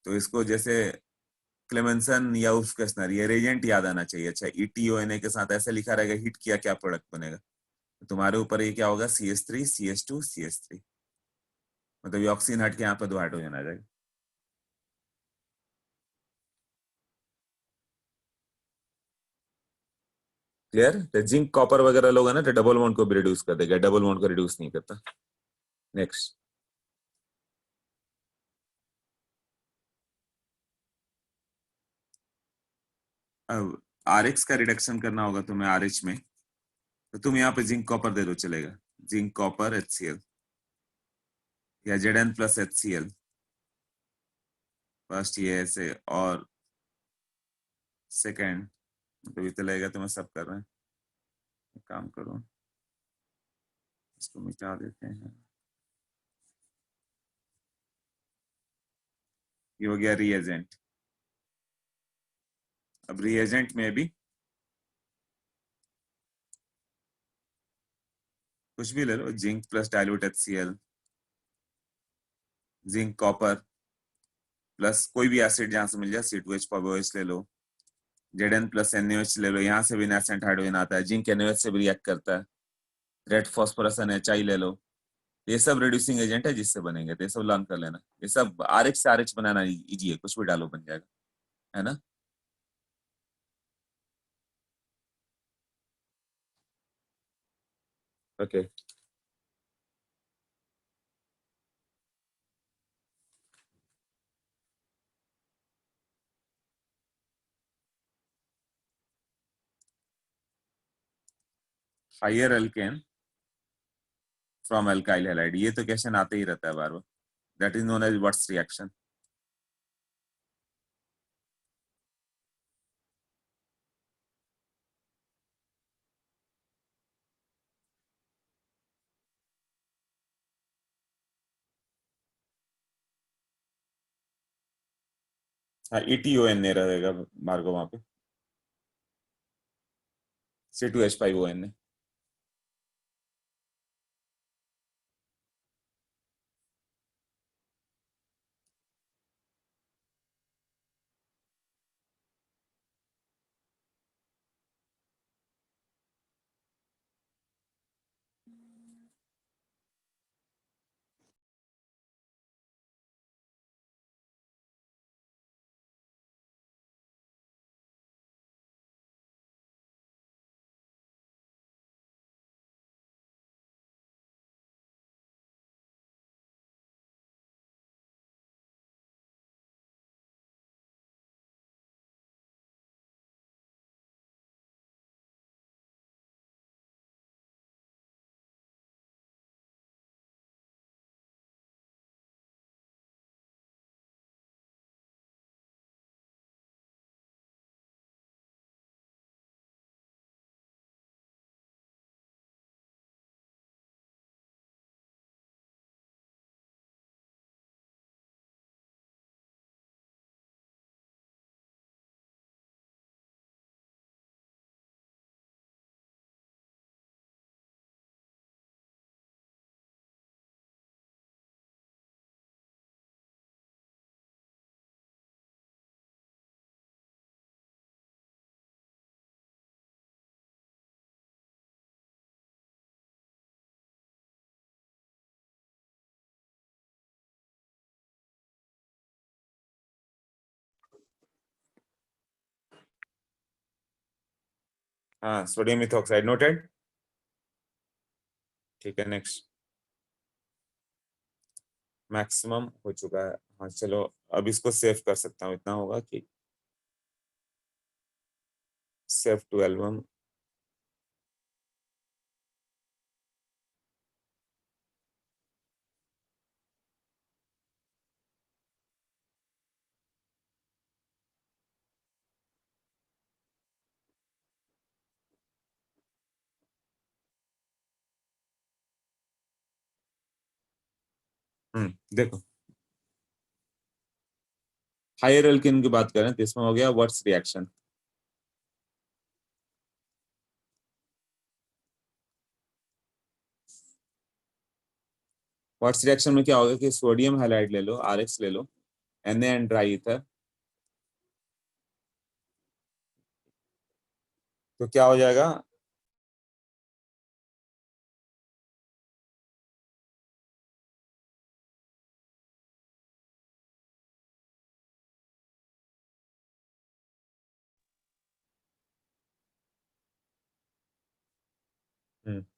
तो इसको जैसे क्लेमेंसन या उफ केस्नर, ये रेजेंट याद आना चाहिए। अच्छा, ETONA के साथ ऐसे लिखा रहेगा, हिट किया क्या प्रोडक्ट बनेगा, तो तुम्हारे ऊपर ये क्या होगा, CH3 CH2 CH3, मतलब ये ऑक्सीजन हट के यहाँ पे 2 हाइड्रोजन आ जाएगा। क्लियर, तो जिंक कॉपर वगैरह लोग है ना, तो डबल बॉन्ड को भी रिड्यूस कर देगा, डबल बॉन्ड को रिड्यूस नहीं करता। नेक्स्ट, अब RX का रिडक्शन करना होगा तुम्हें RH में, तो तुम यहाँ पे जिंक कॉपर दे दो, चलेगा, जिंक कॉपर HCl या Zn प्लस HCl, फर्स्ट ये ऐसे, और सेकेंड, तो भी चलेगा, तुम्हें सब कर रहे हैं, एक काम करो इसको मिटा देते हैं, ये हो गया रिएजेंट। अब रिएजेंट में भी कुछ भी ले लो, zinc plus dilute HCl, zinc copper plus कोई भी एसिड जहां से मिल जाए, C2H5OH ले लो, Zn प्लस NaOH ले लो, यहाँ से भी नेसेंट हाइड्रोजन आता है, जिंक NaOH से भी रिएक्ट करता है, रेड फॉस्फोरस NHI ले लो, ये सब रिड्यूसिंग एजेंट है जिससे बनेंगे, तो ये सब लर्न कर लेना, ये सब RH से RH बनाना इजी है, कुछ भी डालो बन जाएगा, है ना। Okay, higher alkane from alkyl halide, ये तो क्वेश्चन आते ही रहता है बार बार, that is known as Wurtz reaction. हाँ, ETONA रहेगा मार्गो वहां पे, C2H5ONA। हाँ, सोडियम इथॉक्साइड नोटेड। ठीक है, नेक्स्ट। मैक्सिमम हो चुका है। हाँ चलो, अब इसको सेव कर सकता हूँ। इतना होगा कि सेव टू एल्बम। देखो, हायर एल्किन की बात करें तो इसमें हो गया वर्ड्स रिएक्शन। वर्ड्स रिएक्शन में क्या होगा कि सोडियम हाइलाइड ले लो, आरएक्स ले लो, Na एंड ड्राई ईथर, तो क्या हो जाएगा?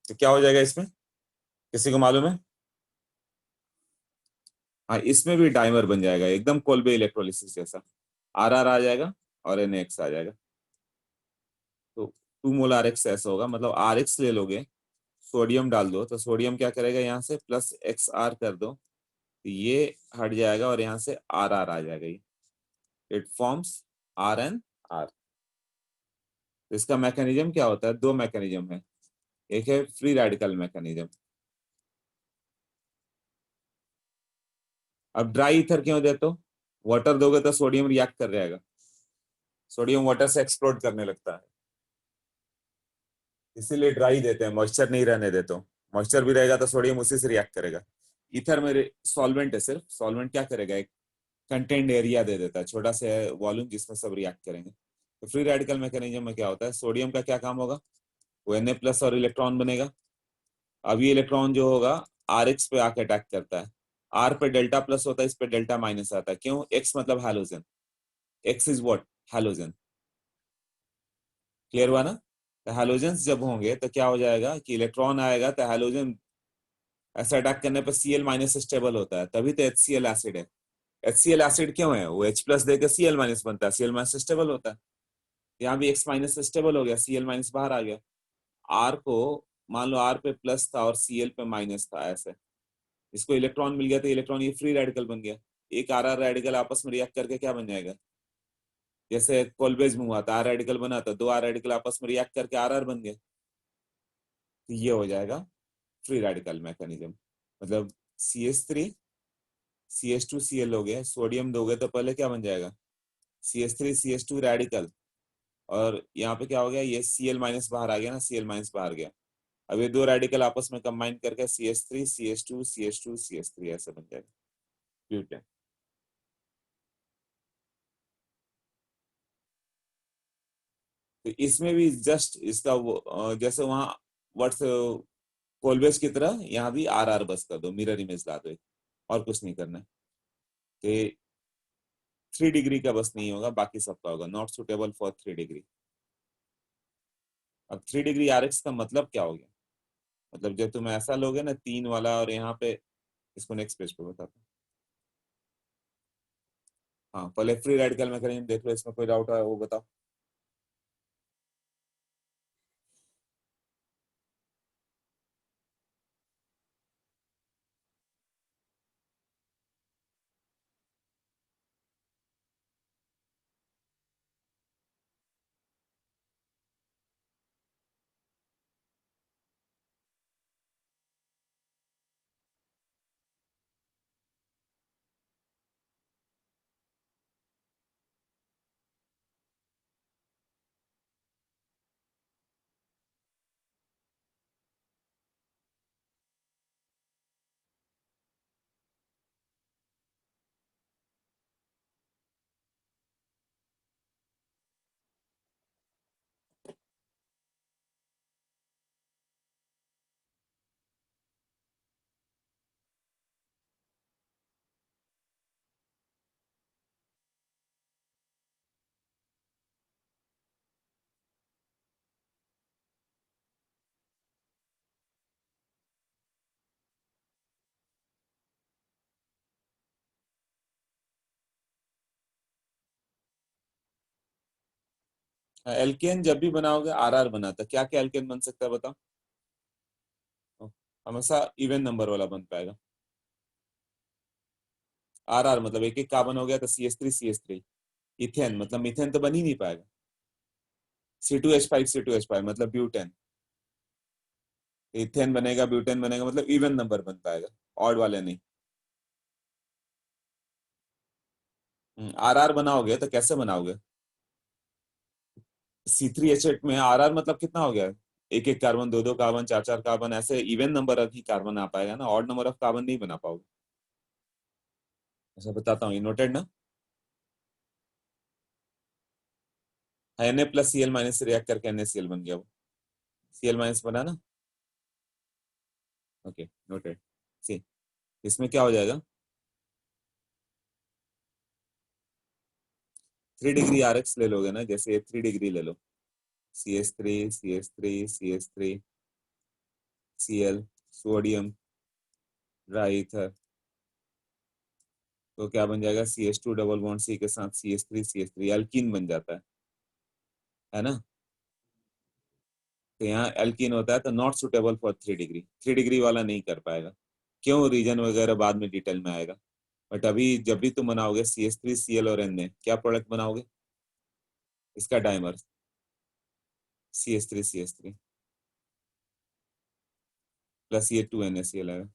तो क्या हो जाएगा इसमें, किसी को मालूम है? हाँ, इसमें भी डाइमर बन जाएगा, एकदम कोल्बे इलेक्ट्रोलिसिस जैसा। आर आर आ जाएगा और NX आ जाएगा। तो 2 मोल RX ऐसा होगा, मतलब RX ले लोगे, सोडियम डाल दो, तो सोडियम क्या करेगा, यहाँ से प्लस XR कर दो, तो ये हट जाएगा और यहाँ से RR आ जाएगा। ये इट फॉर्म्स RnR। तो इसका मैकेनिज्म क्या होता है? दो मैकेनिज्म है। एक है फ्री रेडिकल मैकेनिज्म। अब ड्राई ईथर क्यों देते हो? वाटर दोगे तो सोडियम रिएक्ट कर जाएगा, सोडियम वाटर से एक्सप्लोड करने लगता है, इसीलिए ड्राई देते हैं, मॉइस्चर नहीं रहने देते हो। मॉइस्चर भी रहेगा तो सोडियम उसी से रिएक्ट करेगा। ईथर में सॉल्वेंट है, सिर्फ सॉल्वेंट क्या करेगा, एक कंटेंट एरिया दे देता है, छोटा सा वॉल्यूम जिसमें सब रिएक्ट करेंगे। तो फ्री रेडिकल मैकेनिज्म में क्या होता है, सोडियम का क्या काम होगा, वो Na+ और इलेक्ट्रॉन बनेगा। अब ये इलेक्ट्रॉन जो होगा RX पे आके अटैक करता है। R पे डेल्टा प्लस होता है, इस पे डेल्टा माइनस आता है। क्यों? X मतलब halogen, X is what, halogen. Clear हुआ ना? तो हैलोजेंस जब होंगे तो क्या हो जाएगा कि इलेक्ट्रॉन आएगा तो हैलोजन ऐसा अटैक करने पर Cl- स्टेबल होता है, तभी तो HCl एसिड है। HCl एसिड क्यों है? वो H+ देकर Cl- बनता है, Cl- स्टेबल होता है। यहाँ भी X- स्टेबल हो गया, Cl- बाहर आ गया। R को मान लो R पे प्लस था और Cl पे माइनस था, ऐसे इसको इलेक्ट्रॉन मिल गया तो इलेक्ट्रॉन ये फ्री रेडिकल बन गया। एक RR रेडिकल आपस में रिएक्ट करके क्या बन जाएगा, जैसे कोलबेज में हुआ था, R रेडिकल बना था, 2 R रेडिकल आपस में रिएक्ट करके RR बन गया। तो ये हो जाएगा फ्री रेडिकल मैकेनिज्म। मतलब CH3 CH2Cl हो गया, सोडियम दोगे तो पहले क्या बन जाएगा, CH3 CH2 रेडिकल, और यहाँ पे क्या हो गया, ये Cl- बाहर आ गया ना, Cl- बाहर गया। अब ये दो रेडिकल आपस में कंबाइन करके CH3 CH2 CH2 CH3 ऐसे बन जाएगा ब्यूटेन। तो इसमें भी जस्ट इसका वो जैसे वहां वर्ड्स कोलबेस की तरह यहाँ भी RR बस कर दो, मिरर इमेज ला दो, और कुछ नहीं करना है। तो 3 डिग्री का बस नहीं होगा, बाकी सबका होगा, नॉट सुटेबल फॉर 3 डिग्री। अब 3 डिग्री RX का मतलब क्या हो गया, मतलब जब तुम ऐसा लोगे ना 3 वाला, और यहाँ पे इसको नेक्स्ट पेज पे बताता हूँ। हाँ, पहले फ्री रेडिकल मैकेनिज्म देख लो, इसमें कोई डाउट है वो बताओ। एल्केन जब भी बनाओगे आर बनाता, क्या क्या एल्केन बन सकता है बताओ? हमेशा इवन नंबर वाला बन पाएगा। आर मतलब एक एक कार्बन हो गया तो CH3 इथेन मतलब मीथेन तो बन ही नहीं पाएगा। C2H5 मतलब ब्यूटेन, इथेन बनेगा, ब्यूटेन बनेगा, मतलब इवन नंबर बन पाएगा, ऑड वाले नहीं। आर बनाओगे तो कैसे बनाओगे? C3H8 में आर मतलब कितना हो गया? एक एक कार्बन, दो दो कार्बन, चार चार कार्बन, ऐसे इवन नंबर ऑफ ही कार्बन आ पाएगा ना, ऑड नंबर ऑफ कार्बन नहीं बना पाओगे। अच्छा बताता हूँ, नोटेड ना? Na+Cl- से रिएक्ट करके NaCl बन गया, वो Cl- बना ना। Okay noted. सी इसमें क्या हो जाएगा? 3 डिग्री RX ले लोगे ना, जैसे 3 डिग्री ले लो, CH3 Cl, sodium, dry ether, तो क्या बन जाएगा? CH2 डबल बॉन्ड C के साथ CH3 एल्कीन बन जाता है ना? तो यहाँ एल्कीन होता है तो not suitable for 3 degree, 3 degree वाला नहीं कर पाएगा। क्यों? रीजन वगैरह बाद में डिटेल में आएगा। बट अभी जब भी तुम बनाओगे CH3Cl और Na, क्या प्रोडक्ट बनाओगे? इसका डाइमर CH3 प्लस ये 2NaCl आएगा।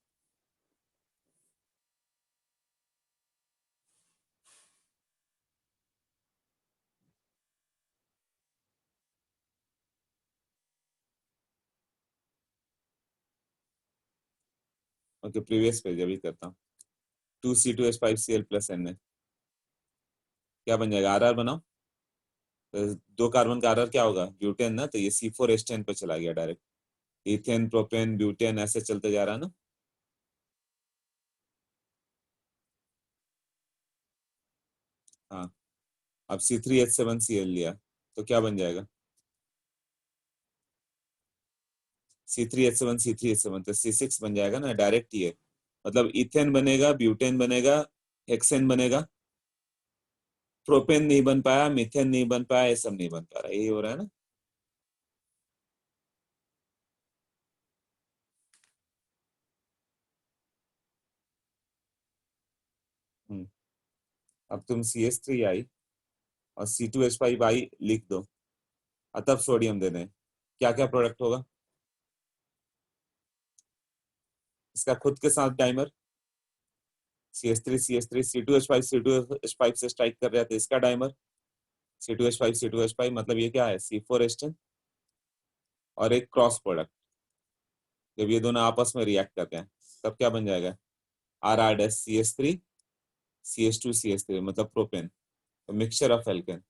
ओके प्रीवियस पेज अभी करता हूँ। 2C2H5Cl प्लस Na, क्या बन जाएगा? आर बनाओ तो दो कार्बन का आर क्या होगा? ब्यूटेन ना, तो ये C4H10 पे चला गया डायरेक्ट, इथेन, प्रोपेन, ब्यूटेन ऐसे चलते जा रहा है ना। हाँ, अब C3H7Cl लिया तो क्या बन जाएगा? C3H7 तो C6 बन जाएगा ना डायरेक्ट ये, मतलब इथेन बनेगा, ब्यूटेन बनेगा, हेक्सेन बनेगा, प्रोपेन नहीं बन पाया, मीथेन नहीं बन पाया, ये सब नहीं बन पा रहा, यही हो रहा है ना। हम्म, अब तुम CH3 और C2H5 लिख दो और तब सोडियम दे दें, क्या क्या प्रोडक्ट होगा? इसका खुद के साथ डाइमर CH3 C2H5 से स्ट्राइक कर रहा है तो इसका डाइमर C2H5 मतलब ये क्या है? C4H10 और एक क्रॉस प्रोडक्ट, जब ये दोनों आपस में रिएक्ट करते हैं तब क्या बन जाएगा? RR-CH3 मतलब प्रोपेन, तो मिक्सचर ऑफ एल्केन।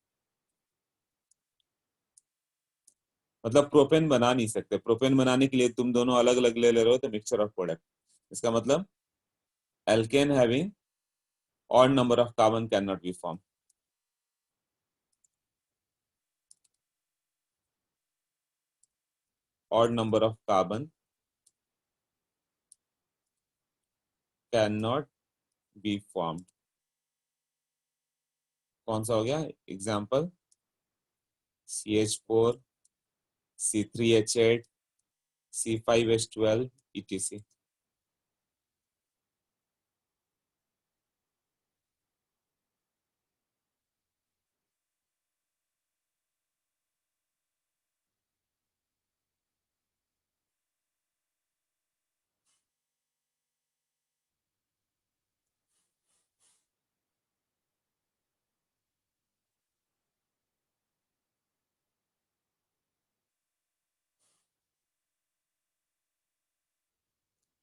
मतलब प्रोपेन बना नहीं सकते, प्रोपेन बनाने के लिए तुम दोनों अलग अलग ले रहे हो तो मिक्सचर ऑफ प्रोडक्ट, इसका मतलब alkane having odd number of carbon cannot be formed. Odd number of carbon cannot be formed. कौन सा हो गया example? CH4, C3H8, C5H12 etc.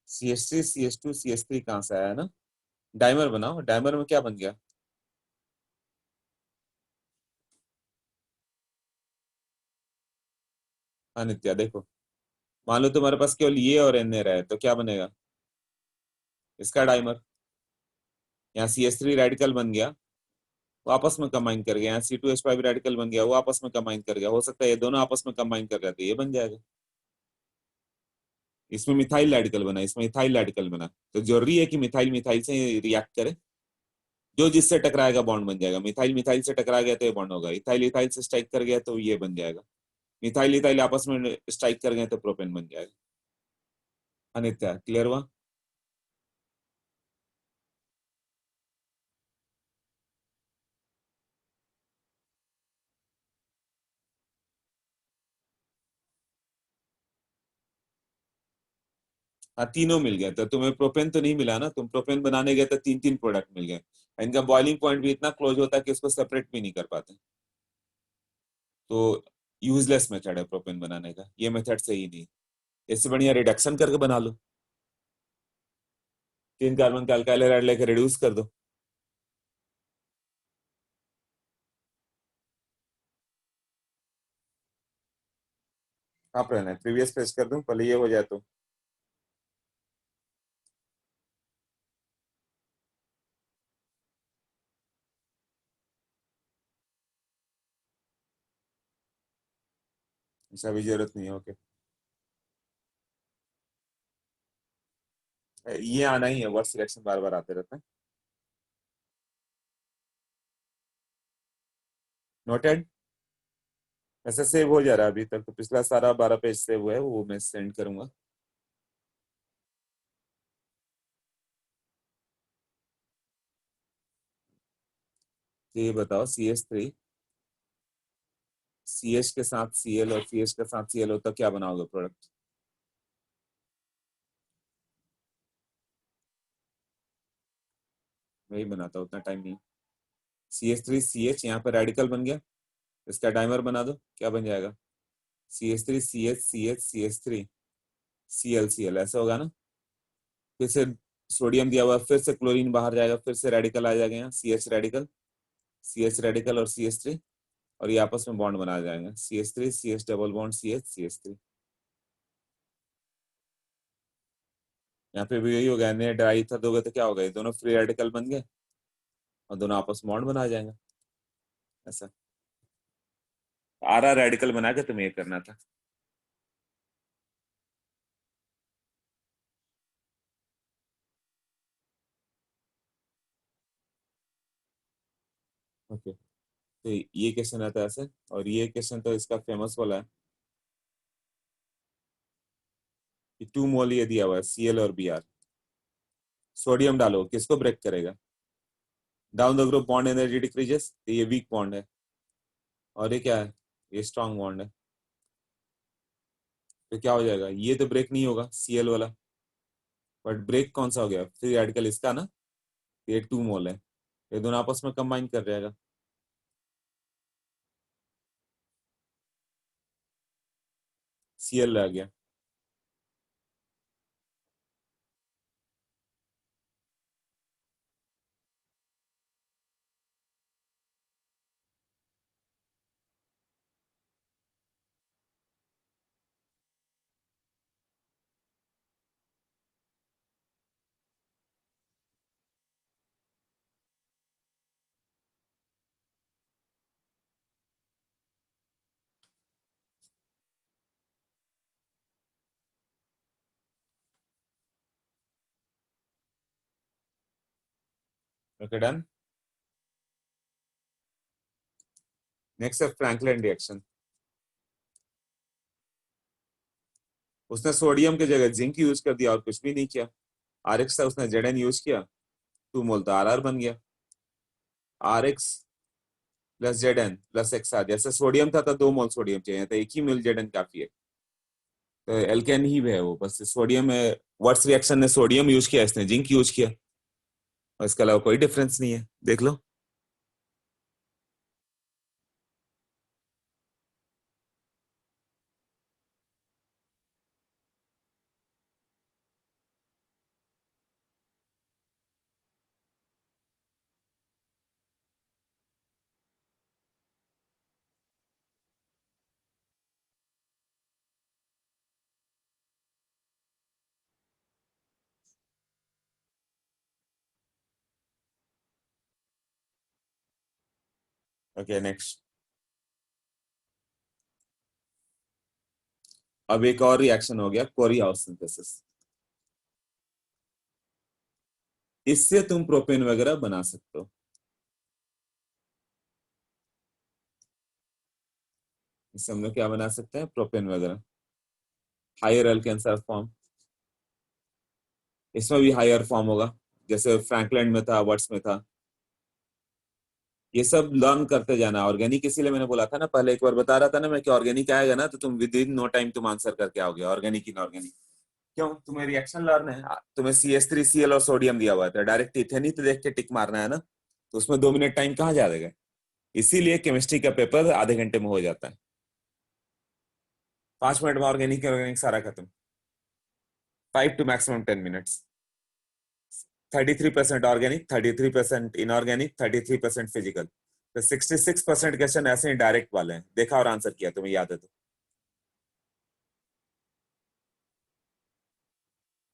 CH3 CH2 CH3 कहाँ से आया ना? डाइमर बनाओ, डाइमर में क्या बन गया? हाँ नित्या देखो, मान लो तुम्हारे पास केवल ये और Na रहे तो क्या बनेगा? इसका डाइमर, यहाँ CH3 रेडिकल बन गया, वो आपस में कंबाइन कर गया, यहाँ C2H5 रेडिकल बन गया, वो आपस में कंबाइन कर गया, हो सकता है ये दोनों आपस में कंबाइन कर गया तो ये बन जाएगा। इसमें मिथाइल रेडिकल बना, इसमें इथाइल रेडिकल बना, तो जरूरी है कि मिथाइल मिथाइल से रिएक्ट करे? जो जिससे टकराएगा बॉन्ड बन जाएगा। मिथाइल मिथाइल से टकरा गया तो ये बॉन्ड होगा, इथाइल इथाइल से स्ट्राइक कर गया तो ये बन जाएगा, मिथाइल इथाइल आपस में स्ट्राइक कर गए तो प्रोपेन बन जाएगा। अनित्या क्लियर हुआ? हाँ तीनों मिल गए, तो तुम्हें प्रोपेन तो नहीं मिला ना, तुम प्रोपेन बनाने गए तो तीन तीन प्रोडक्ट मिल गए। इनका बॉइलिंग पॉइंट भी इतना क्लोज होता है कि इसको सेपरेट भी नहीं कर पाते। तो यूजलेस मेथड है प्रोपेन बनाने का, ये मेथड सही नहीं। इससे बढ़िया रिडक्शन करके बना लो, 3 कार्बन का अल्काइल हाइड्राइड लेकर रिड्यूस कर दो। कहाँ पर रहना है, प्रीवियस पेज कर दूं पहले ये हो जाए तो। ऐसा भी जरूरत नहीं है, ओके। ये आना ही है, वर्ड सिलेक्शन बार बार आते रहते हैं। नोटेड। ऐसा सेव हो जा रहा है अभी तक, तो पिछला सारा 12 पेज सेव हुआ है, वो मैं सेंड करूंगा। तो ये बताओ CH3 CH के साथ Cl और CH के साथ Cl हो तो क्या बनाओगे प्रोडक्ट? वही बनाता, उतना टाइम नहीं। CH3 CH यहाँ पे रेडिकल बन गया, इसका डाइमर बना दो, क्या बन जाएगा? CH3 CH CH CH3 Cl Cl, ऐसा होगा ना। फिर से सोडियम दिया हुआ, फिर से क्लोरीन बाहर जाएगा, फिर से रेडिकल आ जाएगा यहाँ, CH रेडिकल CH रेडिकल और CH3, और ये आपस में बॉन्ड बना जाएंगे, CH3 CH double bond CH CH3। यहाँ पे भी यही होगा, नए डाई ईथर दोगे तो क्या होगा, ये दोनों फ्री रेडिकल बन गए और दोनों आपस में बॉन्ड बना जाएंगे। ऐसा रेडिकल बना के तुम्हें ये करना था। ओके, तो ये क्वेश्चन आता है ऐसे, और ये क्वेश्चन तो इसका फेमस वाला है कि 2 मोल ये दिया हुआ है Cl और Br, सोडियम डालो किसको ब्रेक करेगा? Down the group bond energy decreases, तो ये वीक बॉन्ड है, और ये क्या है, ये स्ट्रॉन्ग बॉन्ड है। तो क्या हो जाएगा, ये तो ब्रेक नहीं होगा Cl वाला, बट ब्रेक कौन सा हो गया, फ्री रेडिकल इसका ना, ये 2 मोल है, ये दोनों आपस में कंबाइन कर जाएगा। Cl रह गया। Okay done. नेक्स्ट है फ्रैंकलिन रिएक्शन। उसने सोडियम की जगह जिंक यूज कर दिया और कुछ भी नहीं किया। RX था, उसने Zn यूज किया, 2 मोल तो RR बन गया। RX plus Zn plus XR, जैसे सोडियम था तो 2 मोल सोडियम चाहिए, तो 1 ही मोल Zn काफी है, तो एल्केन ही है वो, बस सोडियम है। वर्ट्स रिएक्शन ने सोडियम यूज किया, इसने जिंक यूज किया, और इसके अलावा कोई डिफरेंस नहीं है, देख लो। Okay next. अब एक और रिएक्शन हो गया, कोरी हाउस सिंथेसिस। इससे तुम प्रोपेन वगैरह बना सकते हो। इससे हम लोग क्या बना सकते हैं, प्रोपेन वगैरह, हायर अल्केन फॉर्म। इसमें भी हायर फॉर्म होगा, जैसे फ्रैंकलैंड में था, वर्ड्स में था। ये सब लर्न करते जाना। ऑर्गेनिक इसीलिए मैंने बोला था ना, पहले एक बार बता रहा था ना मैं कि ऑर्गेनिक आएगा ना तो तुम विद इन नो टाइम तुम आंसर करके आओगे, ऑर्गेनिक इनऑर्गेनिक। क्यों? तुम्हें रिएक्शन लर्न है, तुम्हें CH3Cl और सोडियम दिया हुआ है, डायरेक्ट इथेन ही तो देख के टिक मारना है ना, तो उसमें 2 मिनट टाइम कहाँ जा देगा। इसीलिए केमिस्ट्री का पेपर आधे घंटे में हो जाता है, 5 मिनट में ऑर्गेनिक ऑर्गेनिक सारा खत्म। 5 to maximum 10 minutes। 33% organic, 33% inorganic, 33% physical. तो 66% क्वेश्चन ऐसे ही डायरेक्ट वाले हैं, देखा और आंसर किया, तुम्हें याद है तो।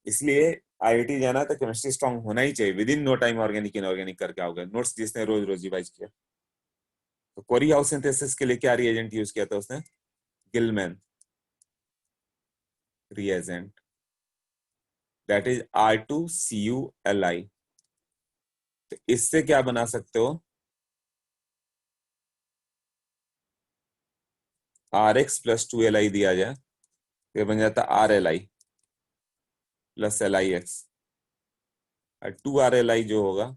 इसलिए IIT जाना तो केमिस्ट्री स्ट्रांग होना ही चाहिए, within no time organic inorganic करके आओगे। नोट्स जिसने रोज रोज रिवाइज किया। तो कोरी हाउस सिंथेसिस के लिए क्या रिएजेंट यूज किया था उसने, Gillman reagent, that is R2CuLi। तो इससे क्या बना सकते हो, Rx + 2Li दिया जाए, ये बन जाता RLi + LiX। और 2RLi जो होगा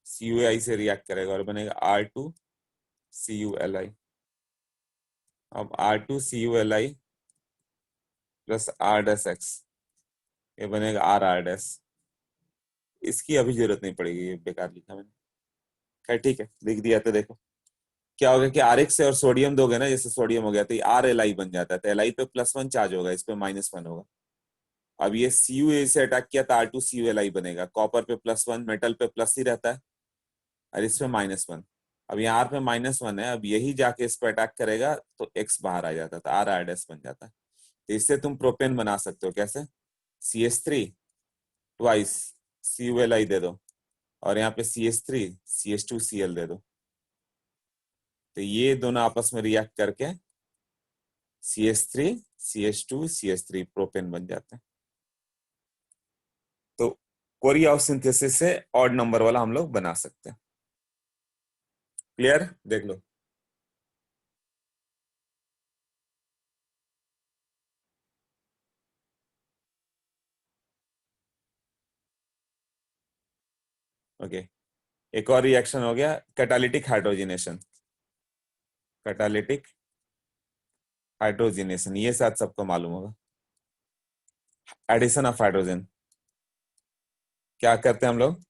CuI से रिएक्ट करेगा और बनेगा R2CuLi। अब R2CuLi + R'(X), ये बनेगा RR'। इसकी अभी जरूरत नहीं पड़ेगी, ये बेकार लिखा मैंने। खैर ठीक है, लिख दिया। तो देखो क्या होगा कि Rx से और सोडियम दोगे ना, जैसे सोडियम हो गया तो RLi बन जाता है, तो Li पे +1 चार्ज होगा, इस पे -1 होगा। अब ये Cu से अटैक किया तो R2CuLi बनेगा। कॉपर पे +1, मेटल पे प्लस ही रहता है, और इस पे -1। अब यहाँ पे -1 है, अब यही जाके इस पे अटैक करेगा तो X बाहर आ जाता है, तो RR' बन जाता है। तो इससे तुम प्रोपेन बना सकते हो। कैसे? CH3 ट्वाइस CuLi दे दो, और यहाँ पे CH3 CH2Cl दे दो, तो ये दोनों आपस में रिएक्ट करके CH3 CH2 CH3 प्रोपेन बन जाते हैं। तो कोरी हाउस सिंथेसिस से ऑड नंबर वाला हम लोग बना सकते हैं। क्लियर? देख लो। ओके, एक और रिएक्शन हो गया, कैटालिटिक हाइड्रोजनेशन। कैटालिटिक हाइड्रोजनेशन ये शायद सबको मालूम होगा। Addition of hydrogen. क्या करते हैं हम लोग,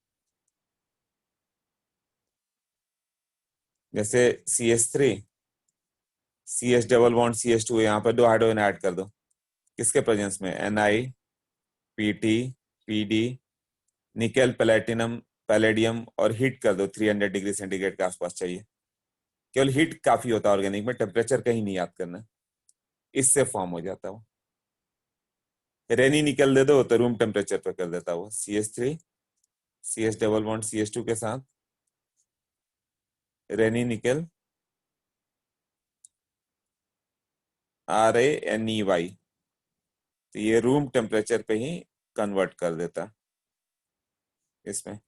जैसे CH3 CH double bond CH2, यहाँ पर 2 हाइड्रोजन ऐड कर दो। किसके प्रेजेंस में? Ni Pt Pd, nickel platinum palladium, और हीट कर दो 300 डिग्री सेंटीग्रेड के आसपास चाहिए। केवल हीट काफी होता है ऑर्गेनिक में, टेम्परेचर कहीं नहीं याद करना। इससे फॉर्म हो जाता है वो। रेनी निकल दे दो तो रूम टेम्परेचर पर कर देता है वो। CH3 CH double bond CH2 के साथ रेनी निकल RaNeY, तो ये रूम टेम्परेचर पे ही कन्वर्ट कर देता इसमें।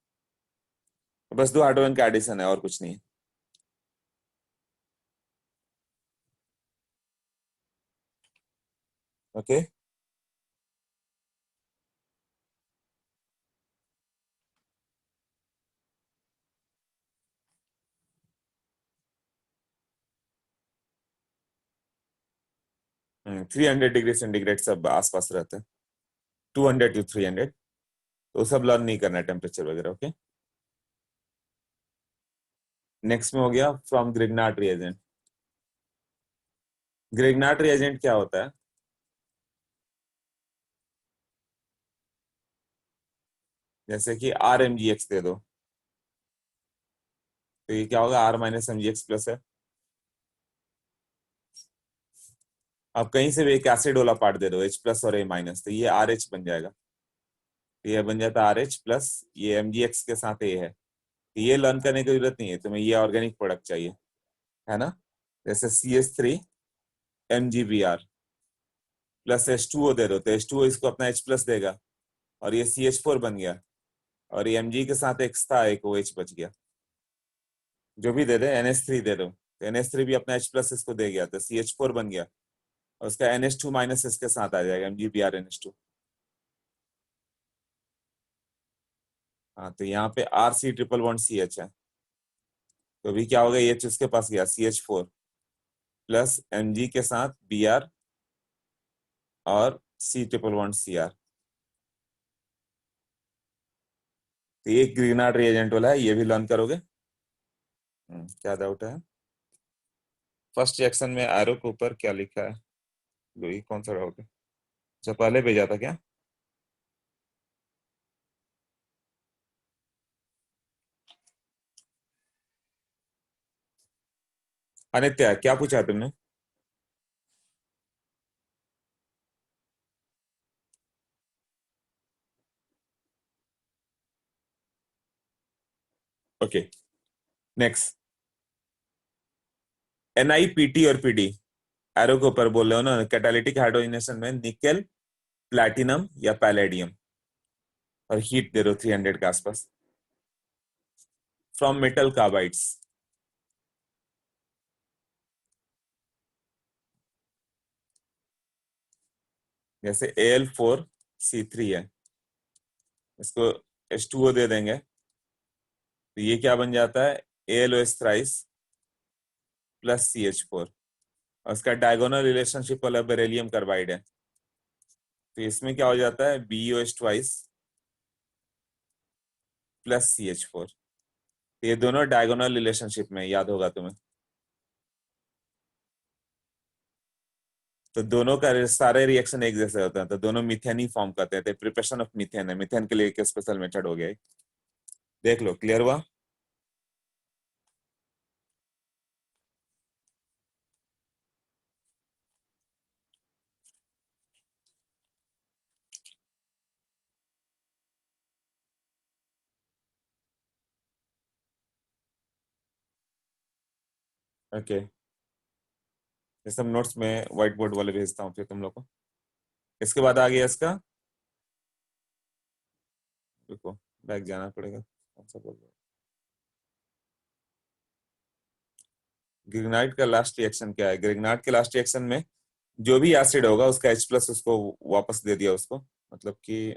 बस 2 हाइड्रोजन का एडिशन है और कुछ नहीं। ओके, 300 डिग्री सेंटीग्रेड सब आसपास रहते हैं, 200 to 300, तो सब लर्न नहीं करना है टेम्परेचर वगैरह। ओके, नेक्स्ट में हो गया from Grignard reagent. Grignard reagent क्या होता है, जैसे कि RMgX दे दो, तो ये क्या होगा, R-MgX+ है। अब कहीं से भी एक एसिड वाला पार्ट दे दो, H+ और A-, तो ये RH बन जाएगा। तो ये बन जाता है RH+, ये MgX के साथ A है। तो ये लर्न करने की जरूरत नहीं है तुम्हें, ये ऑर्गेनिक प्रोडक्ट चाहिए, है ना। जैसे CH3 MgBr + H2O दे दो, तो H2O इसको अपना H+ देगा, और ये CH4 बन गया, और ये Mg के साथ X था, एक OH बच गया। जो भी दे दे, NH3 दे दो, तो NH3 भी अपना H+ इसको दे गया, तो CH4 बन गया और उसका NH2 माइनस इसके साथ आ जाएगा, MgBr NH2। हाँ, तो यहाँ पे RC∼CH है, तो अभी क्या होगा, H उसके पास गया, CH4 प्लस Mg के साथ Br और C∼CR। तो ये ग्रीनार्ड रिएजेंट वाला है, ये भी लर्न करोगे। क्या डाउट है? फर्स्ट रिएक्शन में एरो के ऊपर क्या लिखा है, वही कौन सा डाउट है? अच्छा, पहले भेजा था क्या? अनित्य, क्या पूछा तुमने? Okay, next. NiPt और Pd एरो के ऊपर बोल रहे हो ना, कैटालिटिक हाइड्रोजनेशन में निकेल, प्लैटिनम या पैलेडियम, और हीट दे रहे हो 300 के आसपास, फ्रॉम मेटल कार्बाइड्स। जैसे Al4C3 है, इसको H2O दे देंगे, तो ये क्या बन जाता है, AlOH थ्राइस प्लस CH4, और उसका डायगोनल रिलेशनशिप वाला बेरिलियम कार्बाइड है, तो इसमें क्या हो जाता है, BeOH ट्वाइस प्लस CH4। ये दोनों डायगोनल रिलेशनशिप में, याद होगा तुम्हें। तो दोनों का सारे रिएक्शन एक जैसे होते हैं, तो दोनों मीथेन ही फॉर्म करते हैं, तो प्रिपरेशन ऑफ मीथेन है, मीथेन के लिए एक स्पेशल मेथड हो गया है। देख लो, क्लियर हुआ? ओके, ये सब नोट्स में व्हाइट बोर्ड वाले भेजता हूँ फिर तुम लोग को। इसके बाद आ गया इसका, रुको, बैक जाना पड़ेगा, कौन सा बोल रहा हूँ, ग्रिग्नाइट का लास्ट रिएक्शन क्या है? ग्रिग्नाइट के लास्ट रिएक्शन में जो भी एसिड होगा उसका H+ उसको वापस दे दिया उसको, मतलब कि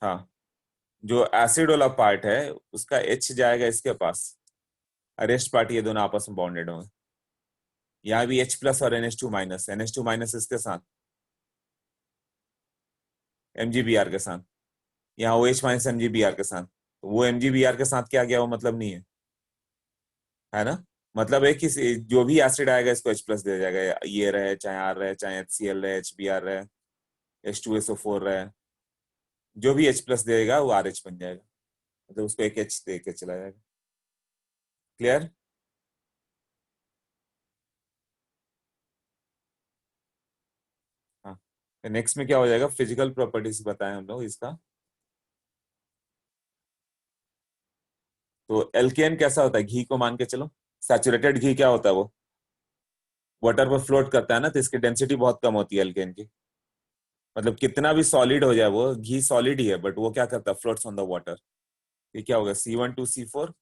हाँ, जो एसिड वाला पार्ट है उसका H जाएगा इसके पास, रेस्ट पार्ट ये दोनों आपस में बॉन्डेड होंगे। यहाँ भी H+ और NH2 माइनस इसके साथ, MgBr के साथ, यहाँ OH- MgBr के साथ, तो वो MgBr के साथ क्या गया वो मतलब नहीं है ना? मतलब है कि जो भी एसिड आएगा इसको H+ दे जाएगा, ये रहे चाहे R रहे, चाहे HCl रहे, HBr रहे, H2SO4 रहे, जो भी H+ देगा वो RH बन जाएगा, मतलब उसको एक H दे के चला जाएगा। क्लियर? हाँ, नेक्स्ट में क्या हो जाएगा, फिजिकल प्रॉपर्टीज बताएं हम लोग इसका। तो एल्केन कैसा होता है, घी को मान के चलो, सैचुरेटेड घी क्या होता है, वो वाटर पर फ्लोट करता है ना, तो इसकी डेंसिटी बहुत कम होती है एल्केन की, मतलब कितना भी सॉलिड हो जाए, वो घी सॉलिड ही है बट वो क्या करता है, फ्लोट्स ऑन द वाटर। ये क्या होगा, C12C4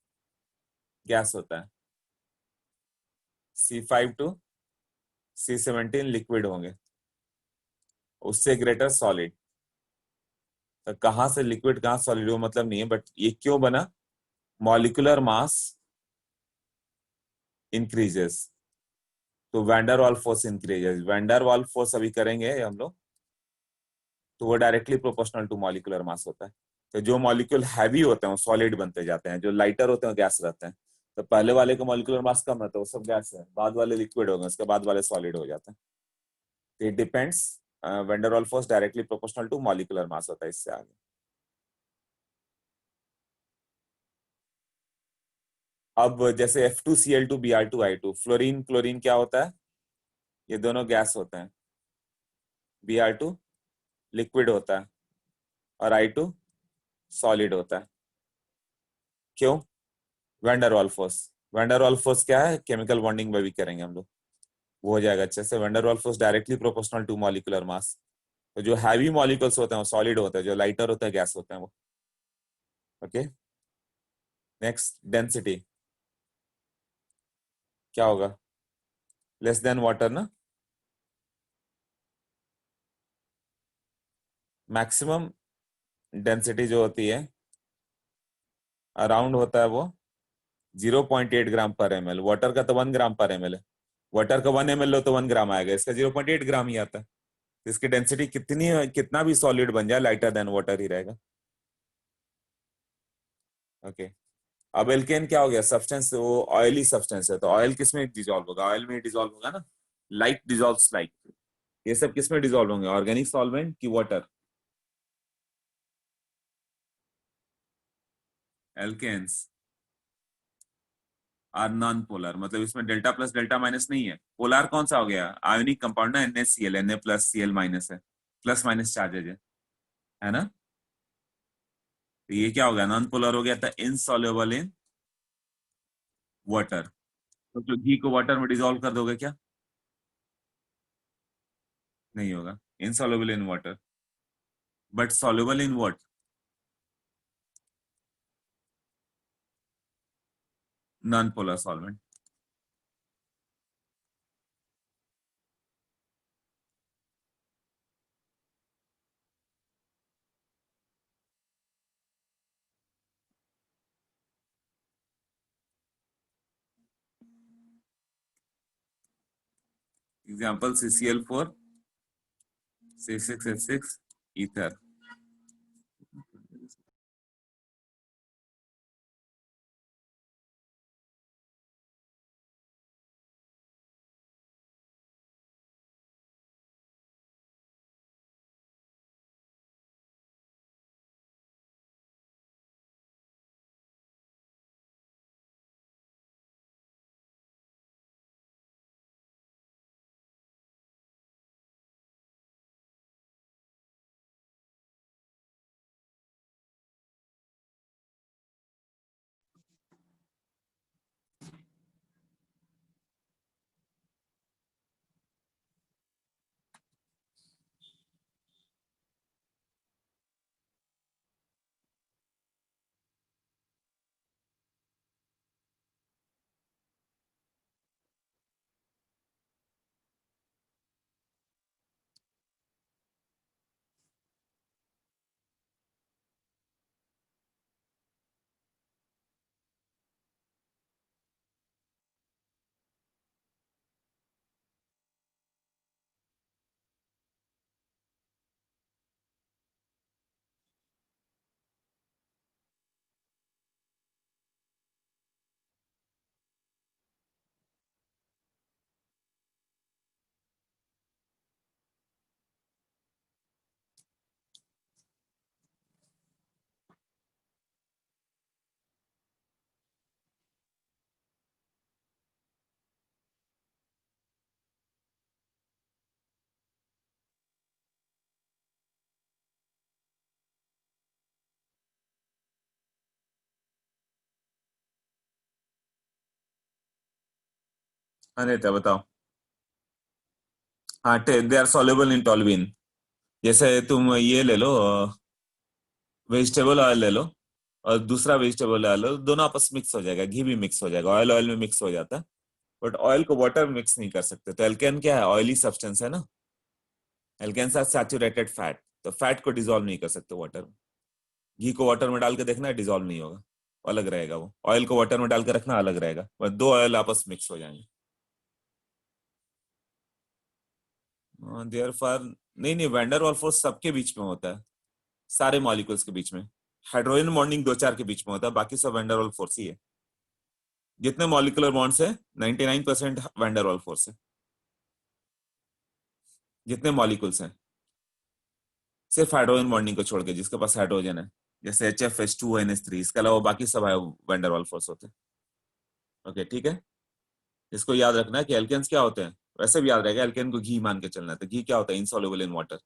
गैस होता है, C5 to C17 लिक्विड होंगे, उससे ग्रेटर सॉलिड। तो कहाँ से लिक्विड कहाँ सॉलिड हो मतलब नहीं है, बट ये क्यों बना, मॉलिक्यूलर मास इंक्रीजेस, तो van der Waals force increases, van der Waals force अभी करेंगे हम लोग, तो वो directly proportional to molecular mass होता है। तो जो मॉलिक्यूल हैवी होते हैं वो सॉलिड बनते जाते हैं, जो लाइटर होते हैं गैस रहते हैं। तो पहले वाले का मॉलिक्यूलर मास कम रहता है, वो सब गैस है, बाद वाले लिक्विड हो गए, उसके बाद वाले सॉलिड हो जाते हैं। तो it depends, van der Waals force directly proportional to molecular mass होता है, इससे आगे। अब जैसे F2Cl2Br2I2, फ्लोरीन क्लोरीन क्या होता है, ये दोनों गैस होते हैं, Br2 लिक्विड होता है और I2 सॉलिड होता है। क्यों? वैंडरवाल फोर्स, वैंडरवाल फोर्स क्या है, केमिकल बॉन्डिंग में भी करेंगे हम लोग, वो हो जाएगा अच्छे से। Van der Waals force directly proportional to molecular mass. तो जो हैवी मॉलिक्यूल्स होते हैं वो सॉलिड होते हैं, जो लाइटर होते हैं गैस होते हैं वो। ओके, नेक्स्ट डेंसिटी क्या होगा, लेस देन वाटर ना, मैक्सिमम डेंसिटी जो होती है अराउंड होता है वो 0.8 ग्राम पर एम एल। वाटर का तो 1 ग्राम पर एम एल है, वाटर का 1 ml लो तो 1 ग्राम आएगा, इसका 0.8 ग्राम ही आता है। तो इसकी डेंसिटी कितनी, कितना भी सॉलिड बन जाए लाइटर देन वाटर ही रहेगा। ओके, अब एल्केन क्या हो गया, सब्सटेंस वो ऑयली सब्सटेंस है, तो ऑयल किस में डिजोल्व होगा, ऑयल में डिजोल्व होगा ना, लाइक डिजोल्व्स लाइक। ये सब किस में डिजोल्व होंगे, ऑर्गेनिक सॉल्वेंट की water. Alkanes are non polar, मतलब इसमें डेल्टा प्लस डेल्टा माइनस नहीं है। पोलर कौन सा हो गया, आयोनिक कंपाउंड है, NaCl, Na plus Cl minus है, प्लस माइनस चार्जेज है ना। तो ये क्या हो गया, नॉन पोलर हो गया था, इनसॉल्युबल इन वाटर। तो जो घी को वाटर में डिजोल्व कर दोगे क्या, नहीं होगा, insoluble in water, but soluble in what, non polar solvent. Example CCl4 C6H6 ether. हाँ रहता बताओ। हाँ, they are soluble in toluene. जैसे तुम ये ले लो, वेजिटेबल ऑयल ले लो और दूसरा वेजिटेबल ऑयल लो, दोनों आपस मिक्स हो जाएगा, घी भी मिक्स हो जाएगा, ऑयल ऑयल में मिक्स हो जाता है। बट ऑयल को वाटर में मिक्स नहीं कर सकते, तो एल्केन क्या है, ऑयली सब्सटेंस है ना। एल्केन्स आर सैचुरेटेड फैट, तो फैट को डिजोल्व नहीं कर सकते वाटर में। घी को वाटर में डाल के देखना, डिजोल्व नहीं होगा, अलग रहेगा वो। ऑयल को वाटर में डाल के रखना, अलग रहेगा, बस दो ऑयल आपस मिक्स हो जाएंगे। देयर फॉर नहीं नहीं, वैंडर वाल फोर्स सबके बीच में होता है, सारे मॉलिक्यूल्स के बीच में। हाइड्रोजन बॉन्डिंग दो चार के बीच में होता है, बाकी सब वैंडर वाल फोर्स ही है। जितने मॉलिक्यूलर बॉन्ड्स है 99% वैंडर वाल फोर्स है, जितने मॉलिक्यूल्स हैं, सिर्फ हाइड्रोजन बॉन्डिंग को छोड़ के, जिसके पास हाइड्रोजन है, जैसे HF H2NH3, इसके अलावा बाकी सब है वैंडर वाल फोर्स होते हैं। ओके ठीक है, इसको याद रखना है कि एल्केन्स क्या होते हैं, वैसे भी याद रहेगा, एल्केन को घी मान के चलना है, तो घी क्या होता है, इनसॉल्युबल इन वाटर।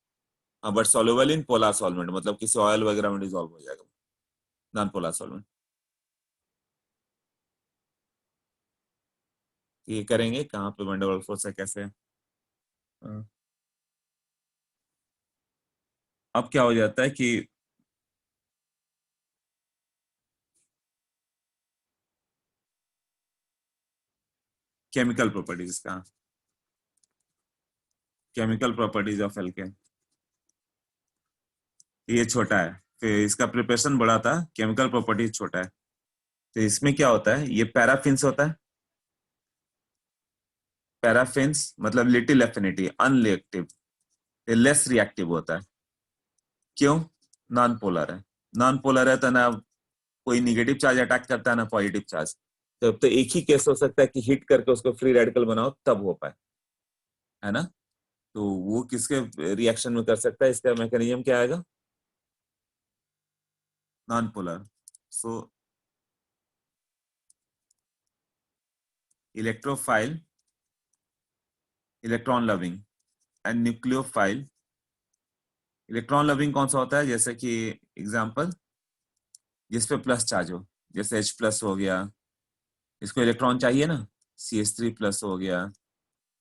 हाँ, but soluble in polar solvent, मतलब किसी ऑयल वगैरह में डिजोल्व हो जाएगा, नॉन पोलर सॉल्वेंट। ये करेंगे कहाँ पे वैन डेर वाल्स फोर्स है, कैसे। हाँ। अब क्या हो जाता है कि केमिकल प्रॉपर्टीज का, केमिकल प्रॉपर्टीज ऑफ एल्केन, ये छोटा है, फिर इसका प्रिपरेशन बड़ा था, केमिकल प्रॉपर्टीज छोटा है। तो इसमें क्या होता है, ये पैराफिन्स होता है, पैराफिन्स मतलब लिटिल एफिनिटी, अनरिएक्टिव, ये लेस रिएक्टिव होता है। क्यों? नॉन पोलर है, नॉन पोलर है तो ना कोई निगेटिव चार्ज अटैक करता है ना पॉजिटिव चार्ज। तो एक ही केस हो सकता है कि हिट करके उसको फ्री रेडिकल बनाओ तब हो पाए, है ना। तो वो किसके रिएक्शन में कर सकता है, इसका मैकेनिज्म क्या आएगा, non polar. So electrophile, electron loving and nucleophile. Electron loving कौन सा होता है, जैसे कि एग्जांपल जिसपे प्लस चार्ज हो, जैसे H प्लस हो गया, इसको इलेक्ट्रॉन चाहिए ना, CH3 प्लस हो गया,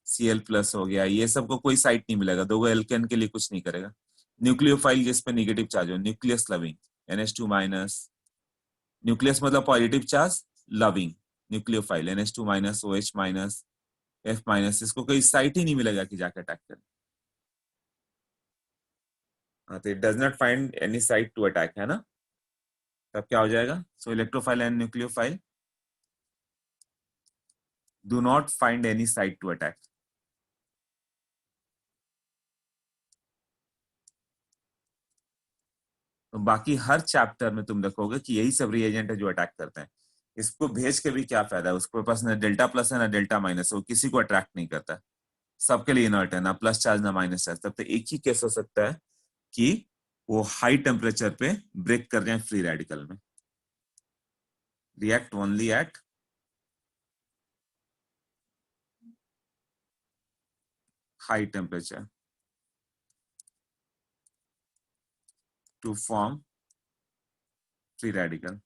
Cl प्लस हो गया, ये सबको कोई साइट नहीं मिलेगा, दो एल्केन के लिए कुछ नहीं करेगा। न्यूक्लियोफाइल जिसपे नेगेटिव चार्ज हो, nucleus loving, NH2 minus, nucleus मतलब positive charge, loving, nucleophile NH2 minus, OH minus, F minus, इसको कोई साइट ही नहीं मिलेगा कि जाकर अटैक करे। हाँ, तो it does not find any site to attack, है ना। तब क्या हो जाएगा, so electrophile and nucleophile do not find any site to attack. तो बाकी हर चैप्टर में तुम देखोगे कि यही सब रिएजेंट है जो अटैक करते हैं। इसको भेज के भी क्या फायदा है, उसके पास ना डेल्टा प्लस है ना डेल्टा माइनस, वो किसी को अट्रैक्ट नहीं करता, सबके लिए इनर्ट है, ना प्लस चार्ज ना माइनस चार्ज। तब तो एक ही केस हो सकता है कि वो हाई टेम्परेचर पे ब्रेक कर जाए फ्री रेडिकल में, react only at high temperature to form free radical.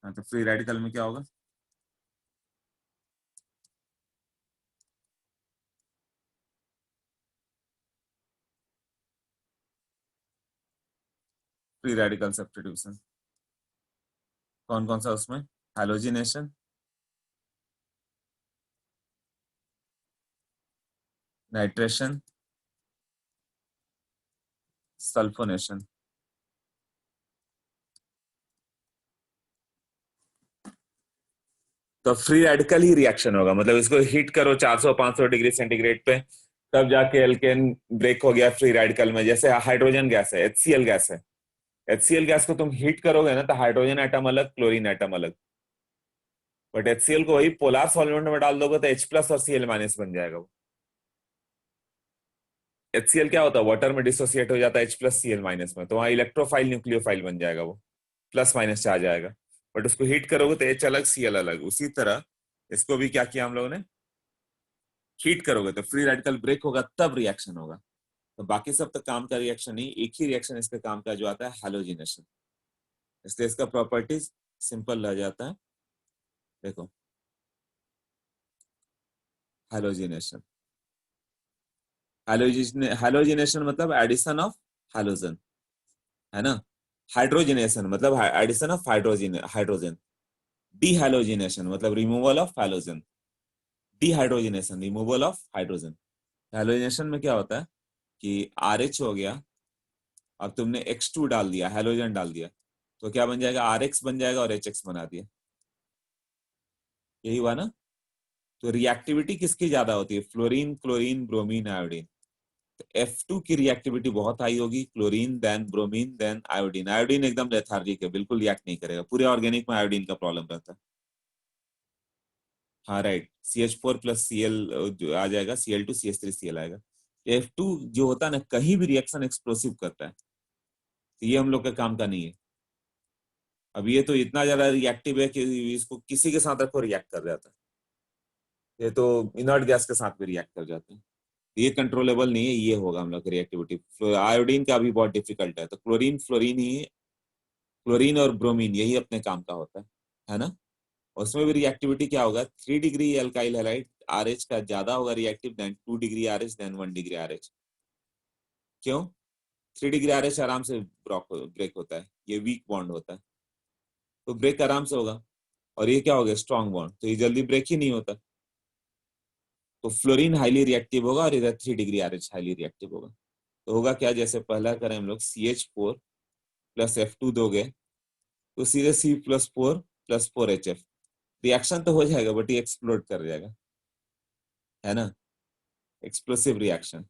हाँ, तो फ्री रेडिकल में क्या होगा, फ्री रेडिकल सब्स्टिट्यूशन कौन कौन सा उसमें, हैलोजिनेशन, नाइट्रेशन, सल्फोनेशन। तो फ्री रेडिकल ही रिएक्शन होगा, मतलब इसको हीट करो 400-500 डिग्री सेंटीग्रेड पे, तब जाके एल्केन ब्रेक हो गया फ्री रेडिकल में। जैसे हाइड्रोजन गैस है, HCl गैस है, HCl गैस को तुम हीट करोगे ना तो हाइड्रोजन एटम अलग, क्लोरीन एटम अलग, बट HCl को वही पोलर सॉल्वेंट में डाल दोगे तो H प्लस और Cl माइनस बन जाएगा वो। HCl क्या होता है, वाटर में डिसोसिएट हो जाता है H प्लस Cl माइनस में, तो वहां इलेक्ट्रोफाइल न्यूक्लियोफाइल बन जाएगा, वो प्लस माइनस चार्ज आएगा। बट उसको हीट करोगे तो H अलग Cl अलग। उसी तरह इसको भी क्या किया हम लोगों ने, हीट करोगे तो फ्री रेडिकल ब्रेक होगा तब रिएक्शन होगा। तो बाकी सब तो काम का रिएक्शन नहीं, एक ही रिएक्शन इसके काम का जो आता है हैलोजिनेशन, इसलिए इसका प्रॉपर्टीज सिंपल रह जाता है। देखो हैलोजिनेशन, हैलोजिनेशन मतलब एडिशन ऑफ हैलोजन, है ना। हाइड्रोजिनेशन मतलब एडिशन ऑफ हाइड्रोजन। डीहाइलोजिनेशन मतलब removal of halogen, dehydrogenation removal of hydrogen. Halogenation में क्या होता है कि RH हो गया, अब तुमने X2 डाल दिया, हैलोजन डाल दिया, तो क्या बन जाएगा, RH बन जाएगा और HX बना दिया, यही हुआ ना। तो रिएक्टिविटी किसकी ज्यादा होती है, फ्लोरीन, क्लोरीन, ब्रोमीन, आयोडीन। तो F2 की रिएक्टिविटी बहुत हाई होगी, chlorine then bromine then iodine. Iodine एकदम लेथार्जिक है, बिल्कुल रिएक्ट नहीं करेगा, पूरे ऑर्गेनिक में आयोडीन का प्रॉब्लम रहता है। हाँ राइट, CH4 प्लस Cl आ जाएगा, Cl2 CH3 Cl आएगा। F2 जो होता है ना, कहीं भी रिएक्शन एक्सप्लोसिव करता है, तो ये हम लोग का काम का नहीं है। अब ये तो इतना ज्यादा रिएक्टिव है कि इसको किसी के साथ रखो रिएक्ट कर जाता है, ये तो इनर्ट गैस के साथ भी रिएक्ट कर जाते हैं। ये कंट्रोलेबल नहीं है, ये होगा हम लोग की रिएक्टिविटी। आयोडीन का भी बहुत डिफिकल्ट है, तो क्लोरीन फ्लोरीन ही, क्लोरीन और ब्रोमीन यही अपने काम का होता है ना। उसमें भी रिएक्टिविटी क्या होगा, 3 डिग्री एल्काइल हैलाइड RH का ज्यादा होगा reactive then 2 degree RH then 1 degree RH। क्यों, 3 डिग्री RH आराम से ब्रेक होता है, ये वीक बॉन्ड होता है, तो ब्रेक आराम से होगा। और ये क्या हो गया, स्ट्रॉन्ग बॉन्ड, तो ये जल्दी ब्रेक ही नहीं होता। तो फ्लोरीन हाईली रिएक्टिव होगा और इधर 3 डिग्री RH हाईली रिएक्टिव होगा। तो होगा क्या, जैसे पहला करें हम लोग CH4 प्लस F2 दोगे तो सीधे C+4 प्लस 4HF, रिएक्शन तो हो जाएगा बट ये एक्सप्लोड कर जाएगा, है ना, एक्सप्लोसिव रिएक्शन।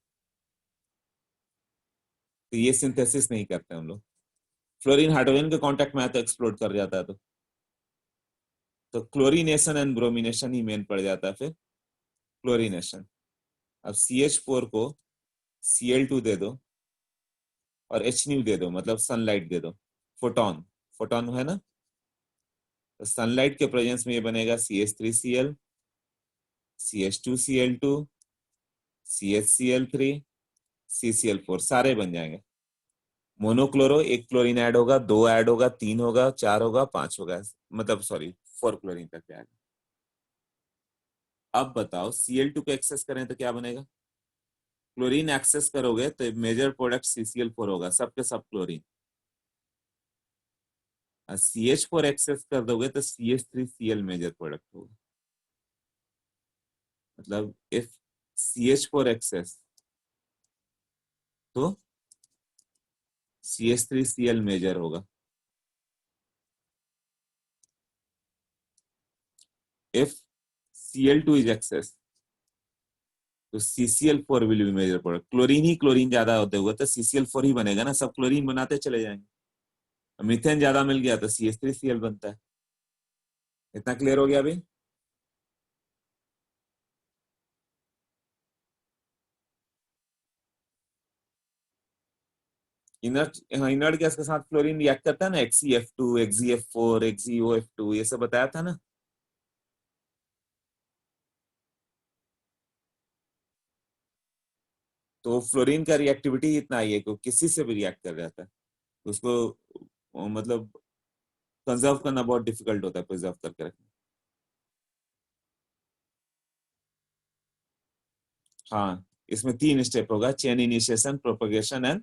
तो ये सिंथेसिस नहीं करते हम लोग। फ्लोरीन हाइड्रोजन के कांटेक्ट में आया तो एक्सप्लोड कर जाता है। तो chlorination and bromination he main पड़ जाता है। फिर क्लोरीनेशन, अब CH4 को Cl2 दे दो और H दे दो, मतलब सनलाइट दे दो, फोटोन, फोटोन है ना। तो सनलाइट के प्रेजेंस में ये बनेगा CH3Cl, CH2Cl2, CHCl3, CCl4, सारे बन जाएंगे। मोनोक्लोरो, एक क्लोरीन ऐड होगा, 2 ऐड होगा, 3 होगा, 4 होगा, 5 होगा, मतलब सॉरी 4 क्लोरीन तक आएगा। अब बताओ Cl2 को एक्सेस करें तो क्या बनेगा, क्लोरीन एक्सेस करोगे तो मेजर प्रोडक्ट CCl4 होगा, सबके सब क्लोरीन। CH4 एक्सेस कर दोगे तो CH3Cl मेजर प्रोडक्ट होगा। मतलब इफ CH4 एक्सेस तो CH3Cl मेजर होगा। इफ Cl2 इज एक्सेस तो CCl4 will be major product. Chlorine ही क्लोरीन ज्यादा होते हुए तो CCl4 ही बनेगा ना, सब क्लोरीन बनाते चले जाएंगे। मीथेन ज्यादा मिल गया तो CH3Cl बनता है। इतना क्लियर हो गया अभी। इनर्ट, इनर्ट गैस के साथ फ्लोरीन रिएक्ट करता है ना, XeF2, XeF4, XeOF2, ये सब बताया था ना। तो फ्लोरीन का रिएक्टिविटी इतना ही है कि किसी से भी रिएक्ट कर जाता है, उसको मतलब कंजर्व करना बहुत डिफिकल्ट होता है, प्रिजर्व करके रखना। हाँ, इसमें 3 स्टेप होगा, chain initiation, propagation and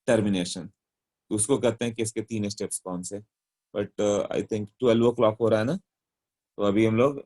termination. तो उसको कहते हैं कि इसके 3 स्टेप्स कौन से। बट आई थिंक 12 o'clock हो रहा है ना, तो अभी हम लोग